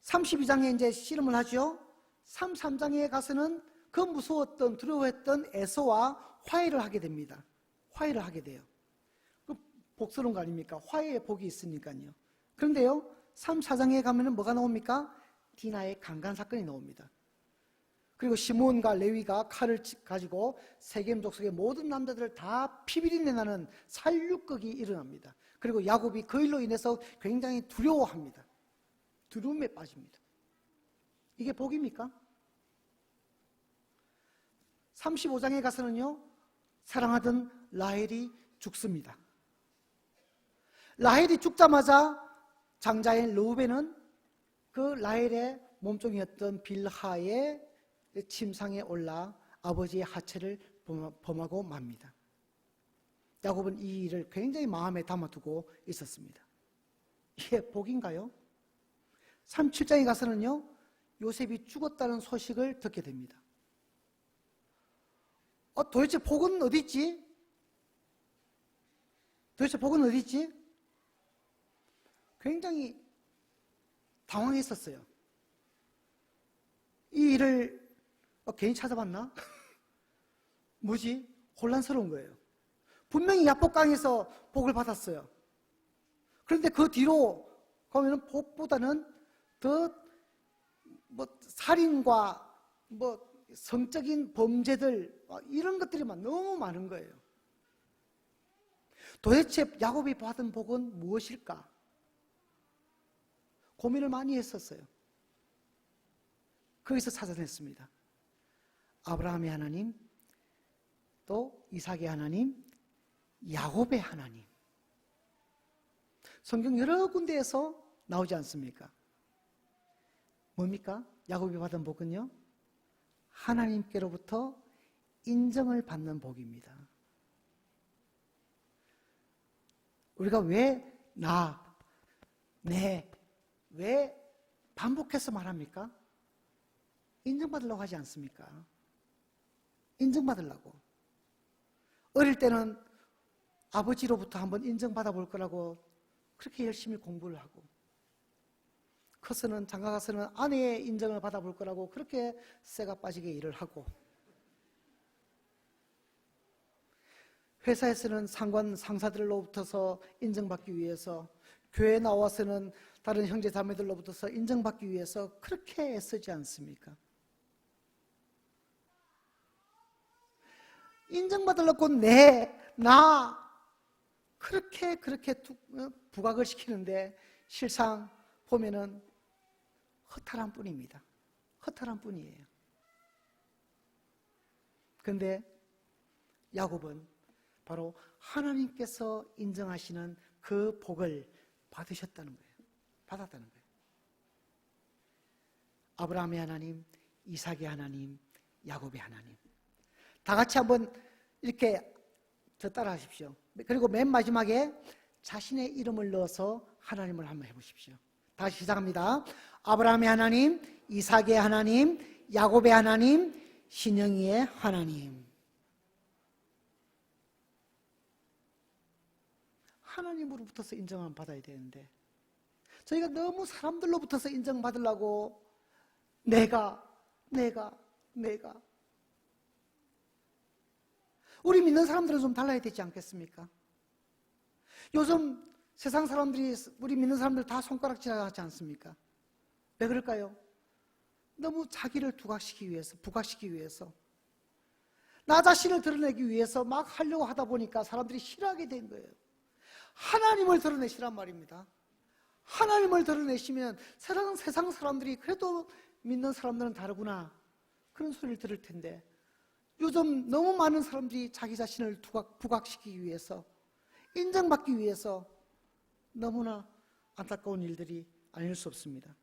32장에 이제 씨름을 하죠. 33장에 가서는 그 무서웠던, 두려워했던 에서와 화해를 하게 됩니다. 화해를 하게 돼요. 그 복스러운 거 아닙니까? 화해의 복이 있으니까요. 그런데요, 34장에 가면은 뭐가 나옵니까? 디나의 강간 사건이 나옵니다. 그리고 시몬과 레위가 칼을 가지고 세겜 족속의 모든 남자들을 다 피비린내 나는 살육극이 일어납니다. 그리고 야곱이 그 일로 인해서 굉장히 두려워합니다. 두려움에 빠집니다. 이게 복입니까? 35장에 가서는요, 사랑하던 라헬이 죽습니다. 라헬이 죽자마자 장자인 르우벤은 그 라헬의 몸종이었던 빌하의 침상에 올라 아버지의 하체를 범하고 맙니다. 야곱은 이 일을 굉장히 마음에 담아두고 있었습니다. 이게 복인가요? 37장에 가서는요, 요셉이 죽었다는 소식을 듣게 됩니다. 도대체 복은 어디 있지? 굉장히 당황했었어요. 이 일을 괜히 찾아봤나? 뭐지? 혼란스러운 거예요. 분명히 야복강에서 복을 받았어요. 그런데 그 뒤로 가면은 복보다는 더 살인과 성적인 범죄들 이런 것들이 너무 많은 거예요. 도대체 야곱이 받은 복은 무엇일까? 고민을 많이 했었어요. 거기서 찾아냈습니다. 아브라함의 하나님, 또 이삭의 하나님, 야곱의 하나님. 성경 여러 군데에서 나오지 않습니까? 뭡니까? 야곱이 받은 복은요, 하나님께로부터 인정을 받는 복입니다. 우리가 왜 왜 반복해서 말합니까? 인정받으려고 하지 않습니까? 인정받으려고. 어릴 때는 아버지로부터 한번 인정받아 볼 거라고 그렇게 열심히 공부를 하고, 커서는 장가가서는 아내의 인정을 받아 볼 거라고 그렇게 쇠가 빠지게 일을 하고, 회사에서는 상사들로부터서 인정받기 위해서, 교회에 나와서는 다른 형제 자매들로부터서 인정받기 위해서 그렇게 애쓰지 않습니까? 인정받으려고 그렇게 부각을 시키는데 실상 보면은 허탈한 뿐입니다. 허탈한 뿐이에요. 그런데 야곱은 바로 하나님께서 인정하시는 그 복을 받았다는 거예요. 아브라함의 하나님, 이삭의 하나님, 야곱의 하나님. 다 같이 한번 이렇게 저 따라 하십시오. 그리고 맨 마지막에 자신의 이름을 넣어서 하나님을 한번 해보십시오. 다시 시작합니다. 아브라함의 하나님, 이삭의 하나님, 야곱의 하나님, 신영이의 하나님. 하나님으로부터서 인정을 받아야 되는데 저희가 너무 사람들로부터서 인정받으려고 내가 우리 믿는 사람들은 좀 달라야 되지 않겠습니까? 요즘 세상 사람들이 우리 믿는 사람들 다 손가락질 하지 않습니까? 왜 그럴까요? 너무 자기를 부각시키기 위해서 나 자신을 드러내기 위해서 막 하려고 하다 보니까 사람들이 싫어하게 된 거예요. 하나님을 드러내시란 말입니다. 하나님을 드러내시면 세상 사람들이 그래도 믿는 사람들은 다르구나 그런 소리를 들을 텐데, 요즘 너무 많은 사람들이 자기 자신을 부각시키기 위해서, 인정받기 위해서 너무나 안타까운 일들이 아닐 수 없습니다.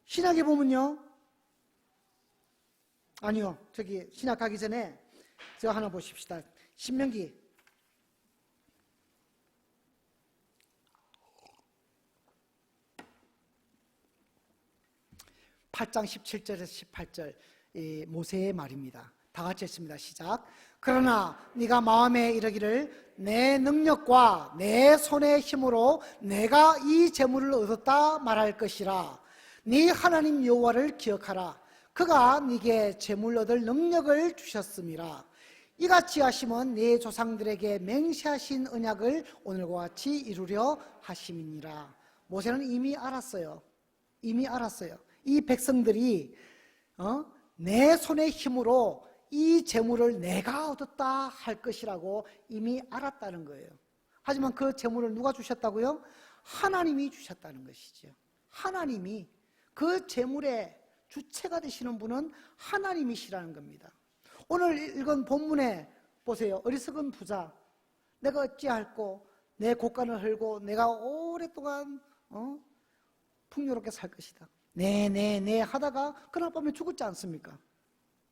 신약에 보면요, 아니요, 저기 신약 가기 전에 저 하나 보십시다. 신명기 8장 17절에서 18절, 이 모세의 말입니다. 다 같이 했습니다. 시작. 그러나 네가 마음에 이르기를 내 능력과 내 손의 힘으로 내가 이 재물을 얻었다 말할 것이라. 네 하나님 여호와를 기억하라. 그가 네게 재물 얻을 능력을 주셨음이라. 이같이 하심은 네 조상들에게 맹세하신 언약을 오늘과 같이 이루려 하심이니라. 모세는 이미 알았어요. 이 백성들이 내 손의 힘으로 이 재물을 내가 얻었다 할 것이라고 이미 알았다는 거예요. 하지만 그 재물을 누가 주셨다고요? 하나님이 주셨다는 것이죠. 하나님이, 그 재물의 주체가 되시는 분은 하나님이시라는 겁니다. 오늘 읽은 본문에 보세요. 어리석은 부자, 내가 어찌할꼬 내 곡간을 헐고 내가 오랫동안 풍요롭게 살 것이다. 네 하다가 그날 밤에 죽었지 않습니까?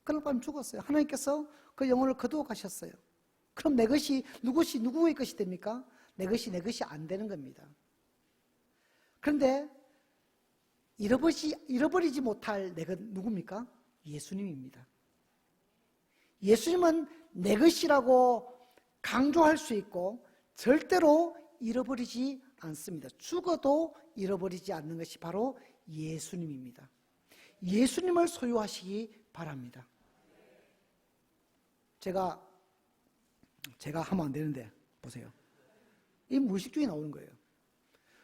그날 밤에 죽었어요. 하나님께서 그 영혼을 거두어 가셨어요. 그럼 내 것이 누구의 것이 됩니까? 내 것이 안 되는 겁니다. 그런데 잃어버리지 못할 내가 누굽니까? 예수님입니다. 예수님은 내 것이라고 강조할 수 있고 절대로 잃어버리지 않습니다. 죽어도 잃어버리지 않는 것이 바로 예수님입니다. 예수님을 소유하시기 바랍니다. 제가 하면 안 되는데 보세요. 이 무의식 중에 나오는 거예요.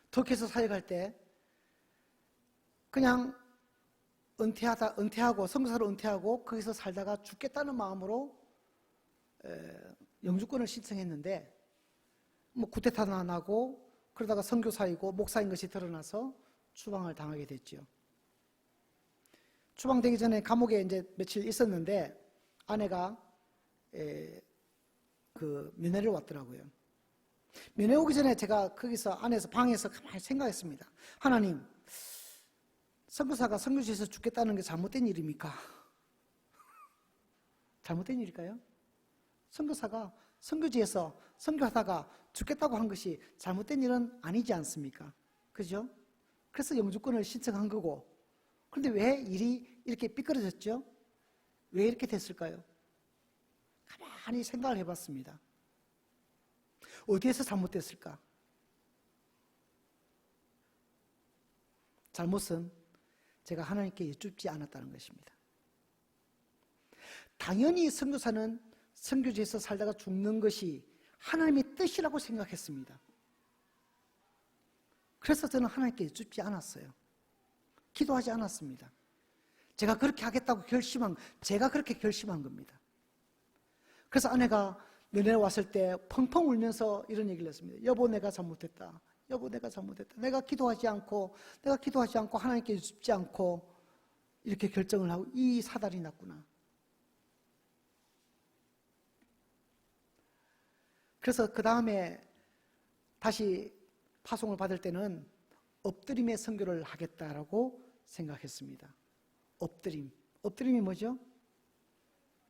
터키에서 사역할 때 그냥 은퇴하고 선교사로 은퇴하고 거기서 살다가 죽겠다는 마음으로 영주권을 신청했는데 뭐 쿠데타도 안 하고 그러다가 선교사이고 목사인 것이 드러나서 추방을 당하게 됐죠. 추방되기 전에 감옥에 이제 며칠 있었는데 아내가 그 면회를 왔더라고요. 면회 오기 전에 제가 거기서 안에서 방에서 가만히 생각했습니다. 하나님, 선교사가 선교지에서 죽겠다는 게 잘못된 일입니까? 잘못된 일일까요? 선교사가 선교지에서 선교하다가 죽겠다고 한 것이 잘못된 일은 아니지 않습니까? 그죠? 그래서 영주권을 신청한 거고, 그런데 왜 일이 이렇게 삐뚤어졌죠? 왜 이렇게 됐을까요? 가만히 생각을 해봤습니다. 어디에서 잘못됐을까? 잘못은 제가 하나님께 여쭙지 않았다는 것입니다. 당연히 선교사는 선교지에서 살다가 죽는 것이 하나님의 뜻이라고 생각했습니다. 그래서 저는 하나님께 여쭙지 않았어요. 기도하지 않았습니다. 제가 그렇게 하겠다고 제가 그렇게 결심한 겁니다. 그래서 아내가 면회 왔을 때 펑펑 울면서 이런 얘기를 했습니다. 여보, 내가 잘못했다. 여보, 내가 잘못했다. 내가 기도하지 않고 하나님께 여쭙지 않고 이렇게 결정을 하고 이 사달이 났구나. 그래서 그 다음에 다시 파송을 받을 때는 엎드림의 선교를 하겠다라고 생각했습니다. 엎드림이 뭐죠?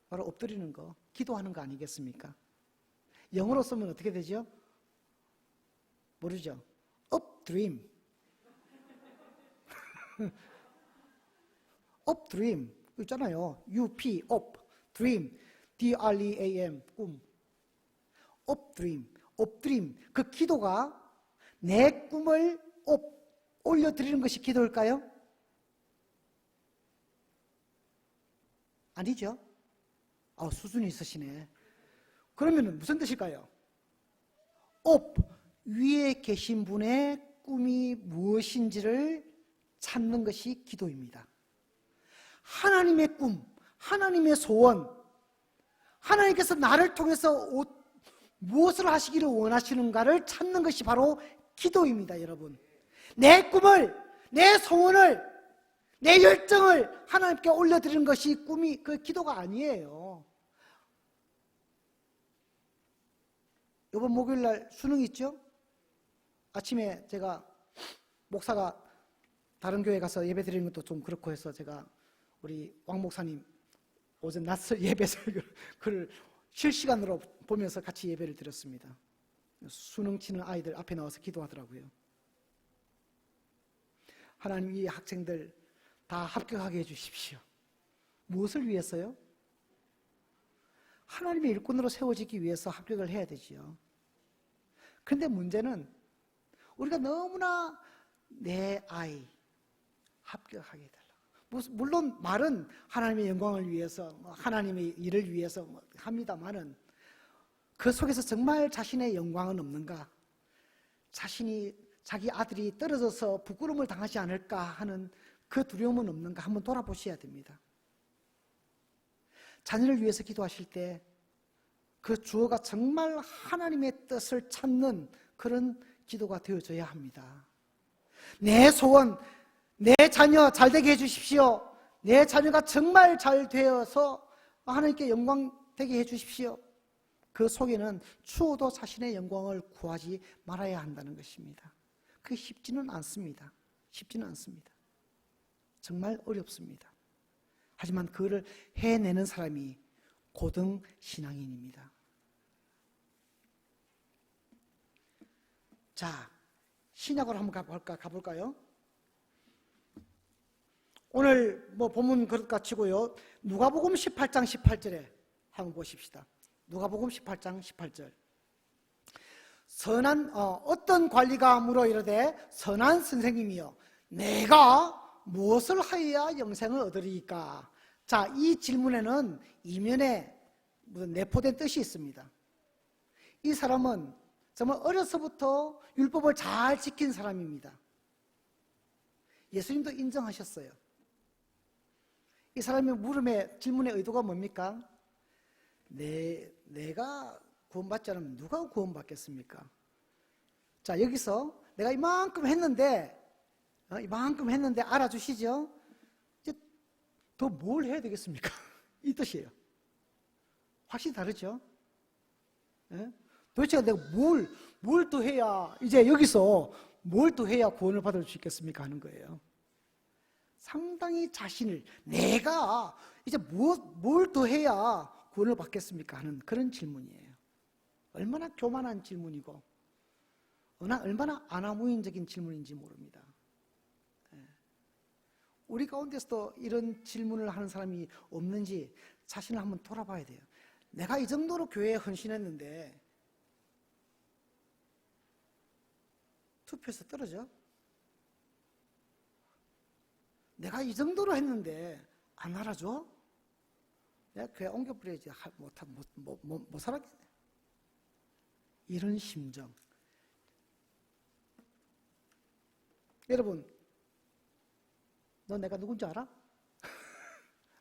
바로 엎드리는 거, 기도하는 거 아니겠습니까? 영어로 쓰면 어떻게 되죠? 모르죠? updream. updream 있잖아요. up, dream, dream, 꿈. updream. 그 기도가 내 꿈을 올려드리는 것이 기도일까요? 아니죠. 수준이 있으시네. 그러면 무슨 뜻일까요? 위에 계신 분의 꿈이 무엇인지를 찾는 것이 기도입니다. 하나님의 꿈, 하나님의 소원, 하나님께서 나를 통해서 무엇을 하시기를 원하시는가를 찾는 것이 바로 기도입니다, 여러분. 내 꿈을, 내 소원을, 내 열정을 하나님께 올려드리는 것이 꿈이, 그 기도가 아니에요. 이번 목요일날 수능 있죠? 아침에 제가 목사가 다른 교회 가서 예배 드리는 것도 좀 그렇고 해서 제가 우리 왕 목사님 오전 낮 예배 설교를 실시간으로 보면서 같이 예배를 드렸습니다. 수능 치는 아이들 앞에 나와서 기도하더라고요. 하나님, 이 학생들 다 합격하게 해주십시오. 무엇을 위해서요? 하나님의 일꾼으로 세워지기 위해서 합격을 해야 되지요. 그런데 문제는 우리가 너무나 내 아이 합격하게 해달라고, 물론 말은 하나님의 영광을 위해서, 하나님의 일을 위해서 합니다만은 그 속에서 정말 자신의 영광은 없는가? 자기 아들이 떨어져서 부끄러움을 당하지 않을까 하는 그 두려움은 없는가? 한번 돌아보셔야 됩니다. 자녀를 위해서 기도하실 때 그 주어가 정말 하나님의 뜻을 찾는 그런 기도가 되어져야 합니다. 내 소원, 내 자녀 잘 되게 해주십시오. 내 자녀가 정말 잘 되어서 하나님께 영광 되게 해주십시오. 그 속에는 추호도 자신의 영광을 구하지 말아야 한다는 것입니다. 그게 쉽지는 않습니다. 쉽지는 않습니다. 정말 어렵습니다. 하지만 그를 해내는 사람이 고등 신앙인입니다. 자, 신약으로 한번 가볼까요? 오늘 본문 그렇다 치고요. 누가복음 18장 18절에 한번 보십시다. 누가복음 18장 18절. 어떤 관리가 물어 이르되 선한 선생님이여 내가 무엇을 하여야 영생을 얻으리이까? 자, 이 질문에는 이면에 무슨 내포된 뜻이 있습니다. 이 사람은 정말 어려서부터 율법을 잘 지킨 사람입니다. 예수님도 인정하셨어요. 이 사람의 질문의 의도가 뭡니까? 내가 구원받지 않으면 누가 구원받겠습니까? 자, 여기서 내가 이만큼 했는데 알아주시죠? 이제 더 뭘 해야 되겠습니까? 이 뜻이에요. 확실히 다르죠? 예? 도대체 내가 뭘 또 해야, 이제 여기서 뭘 또 해야 구원을 받을 수 있겠습니까? 하는 거예요. 상당히 내가 이제 뭘 더 해야 구원을 받겠습니까? 하는 그런 질문이에요. 얼마나 교만한 질문이고, 얼마나 아나무인적인 질문인지 모릅니다. 우리 가운데서도 이런 질문을 하는 사람이 없는지 자신을 한번 돌아봐야 돼요. 내가 이 정도로 교회에 헌신했는데 투표에서 떨어져? 내가 이 정도로 했는데 안 알아줘? 내가 교회 옮겨버려야지 못 살았겠네. 이런 심정. 여러분, 너 내가 누군지 알아?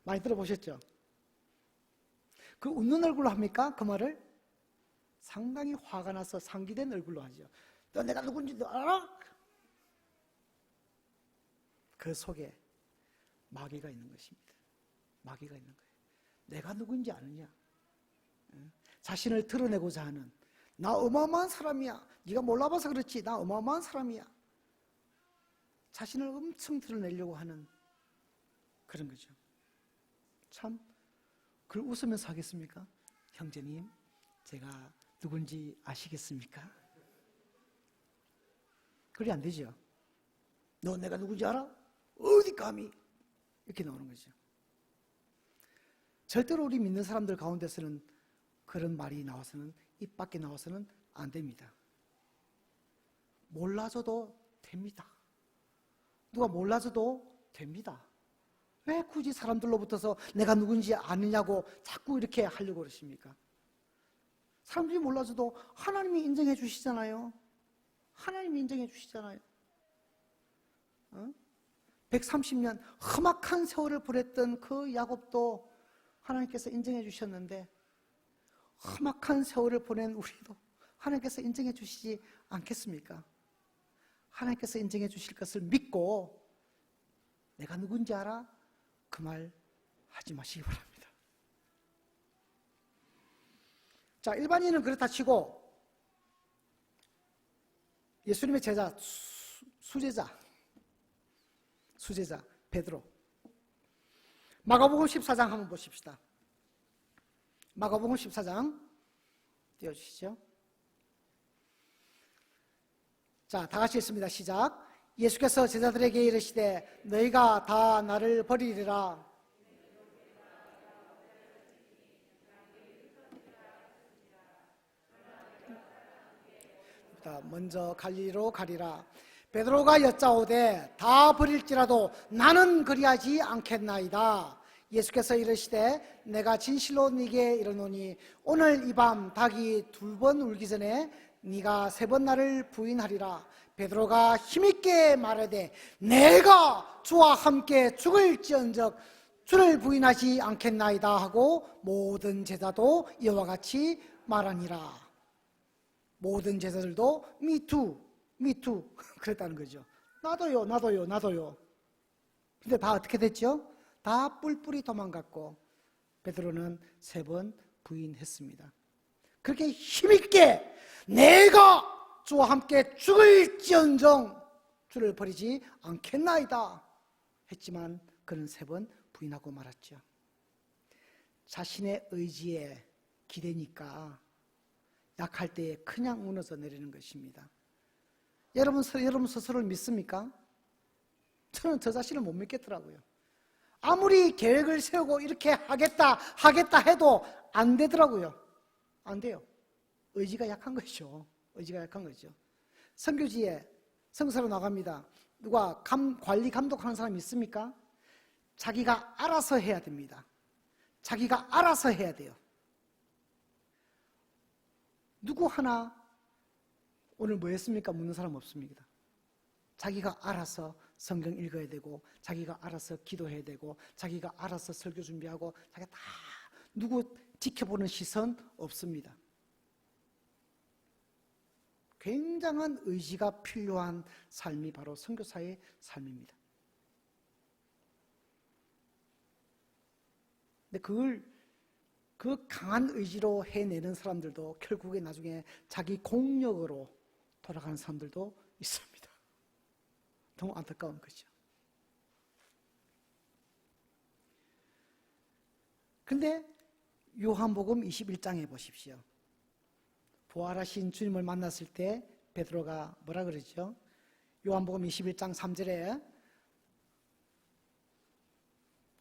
많이 들어보셨죠? 그 웃는 얼굴로 합니까? 그 말을? 상당히 화가 나서 상기된 얼굴로 하죠. 너 내가 누군지 너 알아? 그 속에 마귀가 있는 것입니다. 마귀가 있는 거예요. 내가 누군지 아느냐? 자신을 드러내고자 하는, 나 어마어마한 사람이야. 네가 몰라봐서 그렇지. 나 어마어마한 사람이야. 자신을 엄청 드러내려고 하는 그런 거죠. 참, 그걸 웃으면서 하겠습니까? 형제님, 제가 누군지 아시겠습니까? 그래 안 되죠. 너 내가 누군지 알아? 어디 감히? 이렇게 나오는 거죠. 절대로 우리 믿는 사람들 가운데서는 그런 말이 나와서는, 입 밖에 나와서는 안 됩니다. 몰라줘도 됩니다. 누가 몰라줘도 됩니다. 왜 굳이 사람들로부터서 내가 누군지 아느냐고 자꾸 이렇게 하려고 그러십니까? 사람들이 몰라줘도 하나님이 인정해 주시잖아요. 하나님이 인정해 주시잖아요. 130년 험악한 세월을 보냈던 그 야곱도 하나님께서 인정해 주셨는데 험악한 세월을 보낸 우리도 하나님께서 인정해 주시지 않겠습니까? 하나님께서 인정해 주실 것을 믿고 내가 누군지 알아? 그 말 하지 마시기 바랍니다. 자, 일반인은 그렇다 치고 예수님의 제자, 수제자 베드로, 마가복음 14장 한번 보십시다. 마가복음 14장 띄워주시죠. 자, 다 같이 읽습니다. 시작. 예수께서 제자들에게 이르시되 너희가 다 나를 버리리라. 먼저 갈릴리로 가리라. 베드로가 여짜오되 다 버릴지라도 나는 그리하지 않겠나이다. 예수께서 이르시되 내가 진실로 네게 이르노니 오늘 이 밤 닭이 2번 울기 전에 네가 3번 나를 부인하리라. 베드로가 힘있게 말하되 내가 주와 함께 죽을지언정 주를 부인하지 않겠나이다 하고 모든 제자도 이와 같이 말하니라. 모든 제자들도 미투 그랬다는 거죠. 나도요. 근데 다 어떻게 됐죠? 다 뿔뿔이 도망갔고 베드로는 3번 부인했습니다. 그렇게 힘있게 내가 주와 함께 죽을지언정 주를 버리지 않겠나이다 했지만 그는 3번 부인하고 말았죠. 자신의 의지에 기대니까 약할 때에 그냥 무너져 내리는 것입니다. 여러분 스스로를 믿습니까? 저는 저 자신을 못 믿겠더라고요. 아무리 계획을 세우고 이렇게 하겠다 해도 안 되더라고요. 안 돼요. 의지가 약한 것이죠. 선교지에 선교사로 나갑니다. 누가 관리 감독하는 사람이 있습니까? 자기가 알아서 해야 됩니다. 자기가 알아서 해야 돼요. 누구 하나 오늘 뭐 했습니까? 묻는 사람 없습니다. 자기가 알아서 성경 읽어야 되고 자기가 알아서 기도해야 되고 자기가 알아서 설교 준비하고 자기가 다 누구 지켜보는 시선 없습니다. 굉장한 의지가 필요한 삶이 바로 선교사의 삶입니다. 근데 그 강한 의지로 해내는 사람들도 결국에 나중에 자기 공력으로 돌아가는 사람들도 있습니다. 너무 안타까운 거죠. 근데 요한복음 21장에 보십시오. 부활하신 주님을 만났을 때 베드로가 뭐라 그러죠? 요한복음 21장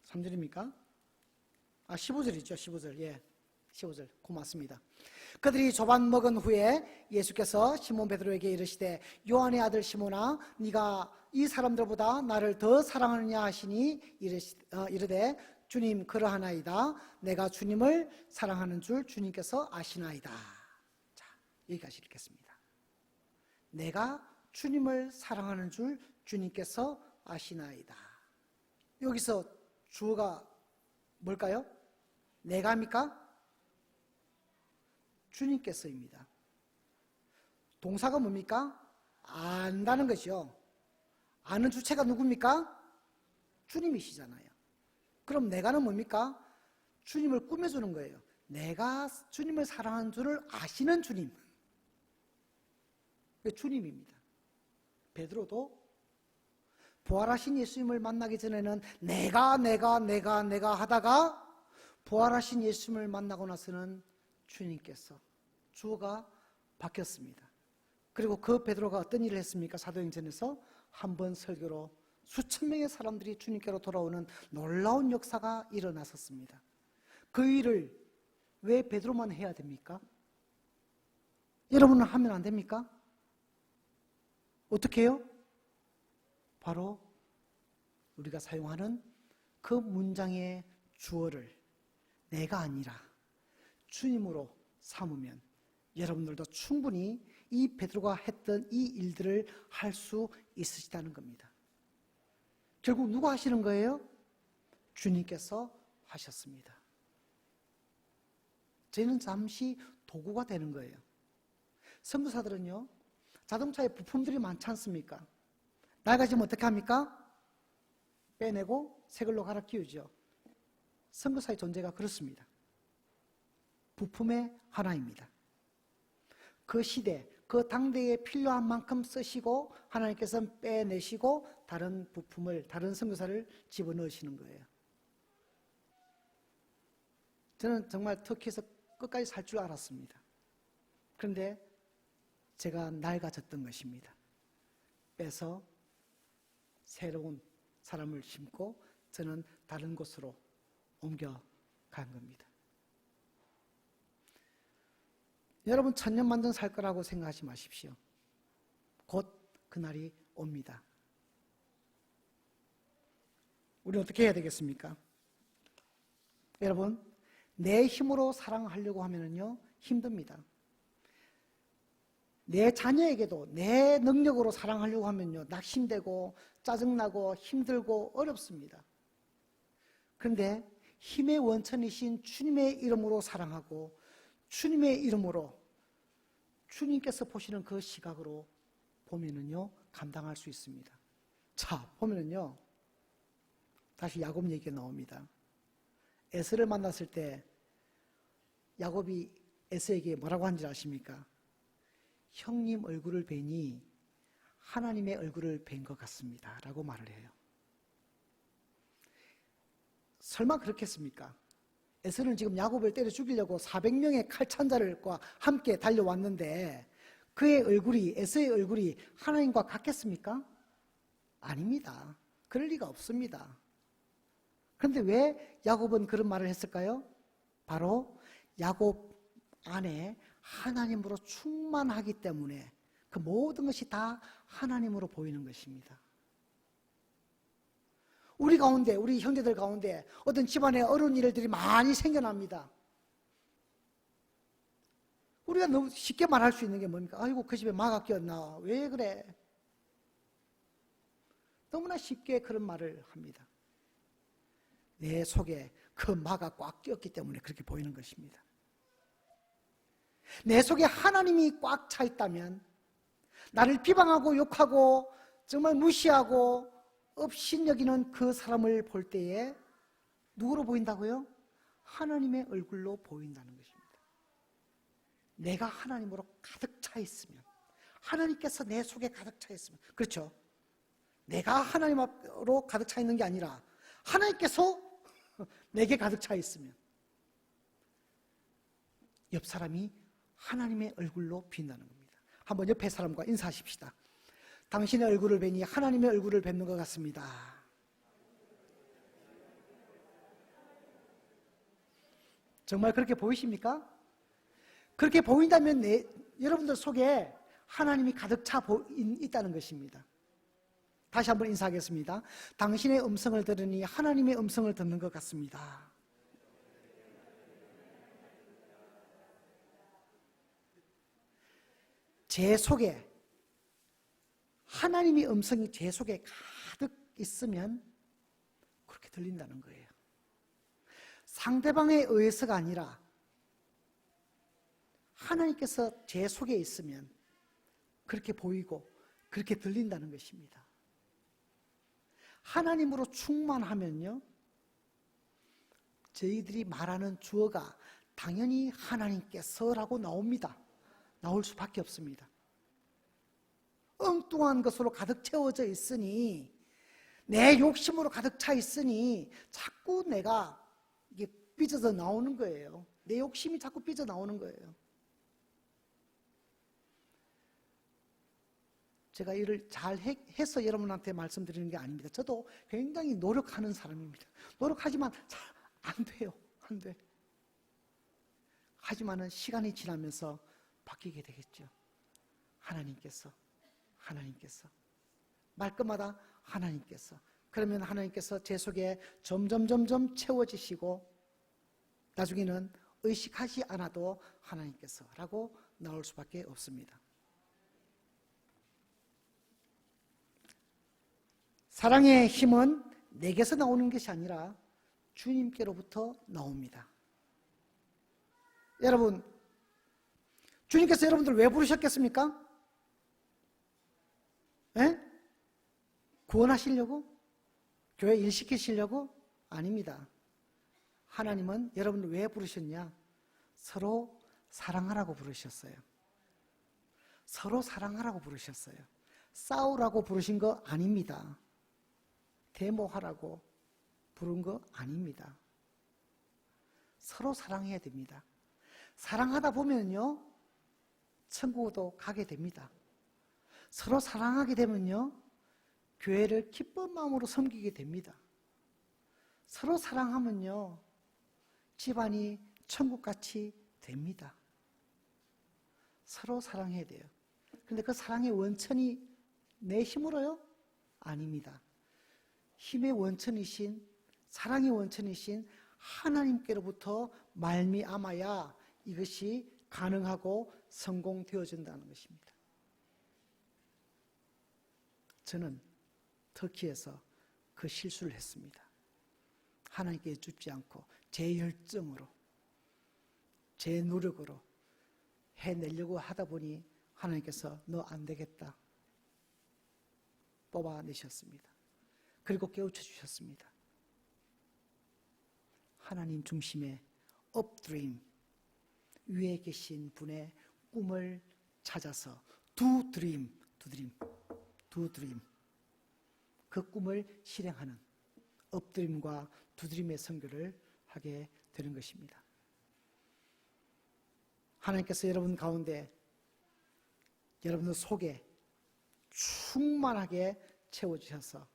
3절입니까? 15절이죠. 15절. 예. 15절. 고맙습니다. 그들이 조반 먹은 후에 예수께서 시몬 베드로에게 이르시되 요한의 아들 시몬아 네가 이 사람들보다 나를 더 사랑하느냐 하시니 이르되 주님 그러하나이다. 내가 주님을 사랑하는 줄 주님께서 아시나이다. 자, 여기까지 읽겠습니다. 내가 주님을 사랑하는 줄 주님께서 아시나이다. 여기서 주어가 뭘까요? 내가입니까? 주님께서입니다. 동사가 뭡니까? 안다는 것이요. 아는 주체가 누굽니까? 주님이시잖아요. 그럼 내가는 뭡니까? 주님을 꾸며주는 거예요. 내가 주님을 사랑하는 줄을 아시는 주님. 주님입니다. 베드로도 부활하신 예수님을 만나기 전에는 내가 하다가 부활하신 예수님을 만나고 나서는 주님께서 주어가 바뀌었습니다. 그리고 그 베드로가 어떤 일을 했습니까? 사도행전에서 한 번 설교로 수천 명의 사람들이 주님께로 돌아오는 놀라운 역사가 일어났었습니다. 그 일을 왜 베드로만 해야 됩니까? 여러분은 하면 안 됩니까? 어떻게 해요? 바로 우리가 사용하는 그 문장의 주어를 내가 아니라 주님으로 삼으면 여러분들도 충분히 이 베드로가 했던 이 일들을 할 수 있으시다는 겁니다. 결국 누가 하시는 거예요? 주님께서 하셨습니다. 저희는 잠시 도구가 되는 거예요. 선교사들은요, 자동차에 부품들이 많지 않습니까? 낡아지면 어떻게 합니까? 빼내고 새 걸로 갈아 끼우죠. 선교사의 존재가 그렇습니다. 부품의 하나입니다. 그 시대, 그 당대에 필요한 만큼 쓰시고 하나님께서는 빼내시고 다른 부품을, 다른 선교사를 집어넣으시는 거예요. 저는 정말 터키에서 끝까지 살 줄 알았습니다. 그런데 제가 낡아졌던 것입니다. 빼서 새로운 사람을 심고 저는 다른 곳으로 옮겨간 겁니다. 여러분 천년만년 살 거라고 생각하지 마십시오. 곧 그날이 옵니다. 우리 어떻게 해야 되겠습니까? 여러분, 내 힘으로 사랑하려고 하면요 힘듭니다. 내 자녀에게도 내 능력으로 사랑하려고 하면요 낙심되고 짜증나고 힘들고 어렵습니다. 그런데 힘의 원천이신 주님의 이름으로 사랑하고 주님의 이름으로 주님께서 보시는 그 시각으로 보면은요 감당할 수 있습니다. 자, 보면은요 다시 야곱 얘기가 나옵니다. 에서를 만났을 때 야곱이 에서에게 뭐라고 한지 아십니까? 형님 얼굴을 뵈니 하나님의 얼굴을 뵌 것 같습니다 라고 말을 해요. 설마 그렇겠습니까? 에서는 지금 야곱을 때려 죽이려고 400명의 칼찬자들과 함께 달려왔는데 그의 얼굴이, 에서의 얼굴이 하나님과 같겠습니까? 아닙니다. 그럴 리가 없습니다. 그런데 왜 야곱은 그런 말을 했을까요? 바로 야곱 안에 하나님으로 충만하기 때문에 그 모든 것이 다 하나님으로 보이는 것입니다. 우리 가운데, 우리 형제들 가운데 어떤 집안에 어려운 일들이 많이 생겨납니다. 우리가 너무 쉽게 말할 수 있는 게 뭡니까? 아이고 그 집에 마가 꼈나? 왜 그래? 너무나 쉽게 그런 말을 합니다. 내 속에 그 마가 꽉 끼었기 때문에 그렇게 보이는 것입니다. 내 속에 하나님이 꽉 차 있다면 나를 비방하고 욕하고 정말 무시하고 업신여기는 그 사람을 볼 때에 누구로 보인다고요? 하나님의 얼굴로 보인다는 것입니다. 내가 하나님으로 가득 차 있으면, 하나님께서 내 속에 가득 차 있으면, 그렇죠? 내가 하나님으로 가득 차 있는 게 아니라 하나님께서 내게 가득 차 있으면 옆 사람이 하나님의 얼굴로 빛나는 겁니다. 한번 옆에 사람과 인사하십시다. 당신의 얼굴을 뵈니 하나님의 얼굴을 뵙는 것 같습니다. 정말 그렇게 보이십니까? 그렇게 보인다면 여러분들 속에 하나님이 가득 차 있다는 것입니다. 다시 한번 인사하겠습니다. 당신의 음성을 들으니 하나님의 음성을 듣는 것 같습니다. 제 속에 하나님의 음성이 제 속에 가득 있으면 그렇게 들린다는 거예요. 상대방에 의해서가 아니라 하나님께서 제 속에 있으면 그렇게 보이고 그렇게 들린다는 것입니다. 하나님으로 충만하면요 저희들이 말하는 주어가 당연히 하나님께서라고 나옵니다. 나올 수밖에 없습니다. 엉뚱한 것으로 가득 채워져 있으니, 내 욕심으로 가득 차 있으니 자꾸 내가 이게 삐져서 나오는 거예요. 내 욕심이 자꾸 삐져 나오는 거예요. 제가 일을 잘 해서 여러분한테 말씀드리는 게 아닙니다. 저도 굉장히 노력하는 사람입니다. 노력하지만 잘 안 돼요. 안 돼. 하지만은 시간이 지나면서 바뀌게 되겠죠. 하나님께서 말끝마다 하나님께서, 그러면 하나님께서 제 속에 점점 채워지시고 나중에는 의식하지 않아도 하나님께서라고 나올 수밖에 없습니다. 사랑의 힘은 내게서 나오는 것이 아니라 주님께로부터 나옵니다. 여러분, 주님께서 여러분들 왜 부르셨겠습니까? 예? 구원하시려고? 교회 일 시키시려고? 아닙니다. 하나님은 여러분들 왜 부르셨냐? 서로 사랑하라고 부르셨어요. 서로 사랑하라고 부르셨어요. 싸우라고 부르신 거 아닙니다. 데모하라고 부른 거 아닙니다. 서로 사랑해야 됩니다. 사랑하다 보면요, 천국도 가게 됩니다. 서로 사랑하게 되면요, 교회를 기쁜 마음으로 섬기게 됩니다. 서로 사랑하면요, 집안이 천국같이 됩니다. 서로 사랑해야 돼요. 그런데 그 사랑의 원천이 내 힘으로요? 아닙니다. 힘의 원천이신, 사랑의 원천이신 하나님께로부터 말미암아야 이것이 가능하고 성공되어진다는 것입니다. 저는 터키에서 그 실수를 했습니다. 하나님께 줍지 않고 제 열정으로, 제 노력으로 해내려고 하다 보니 하나님께서 너 안 되겠다 뽑아내셨습니다. 그리고 깨우쳐 주셨습니다. 하나님 중심의 업드림, 위에 계신 분의 꿈을 찾아서 두 드림, 그 꿈을 실행하는 업드림과 두드림의 선교를 하게 되는 것입니다. 하나님께서 여러분 가운데, 여러분들 속에 충만하게 채워주셔서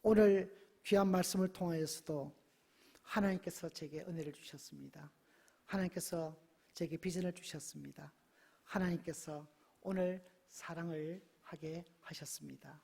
오늘 귀한 말씀을 통하여서도 하나님께서 제게 은혜를 주셨습니다. 하나님께서 제게 비전을 주셨습니다. 하나님께서 오늘 사랑을 하게 하셨습니다.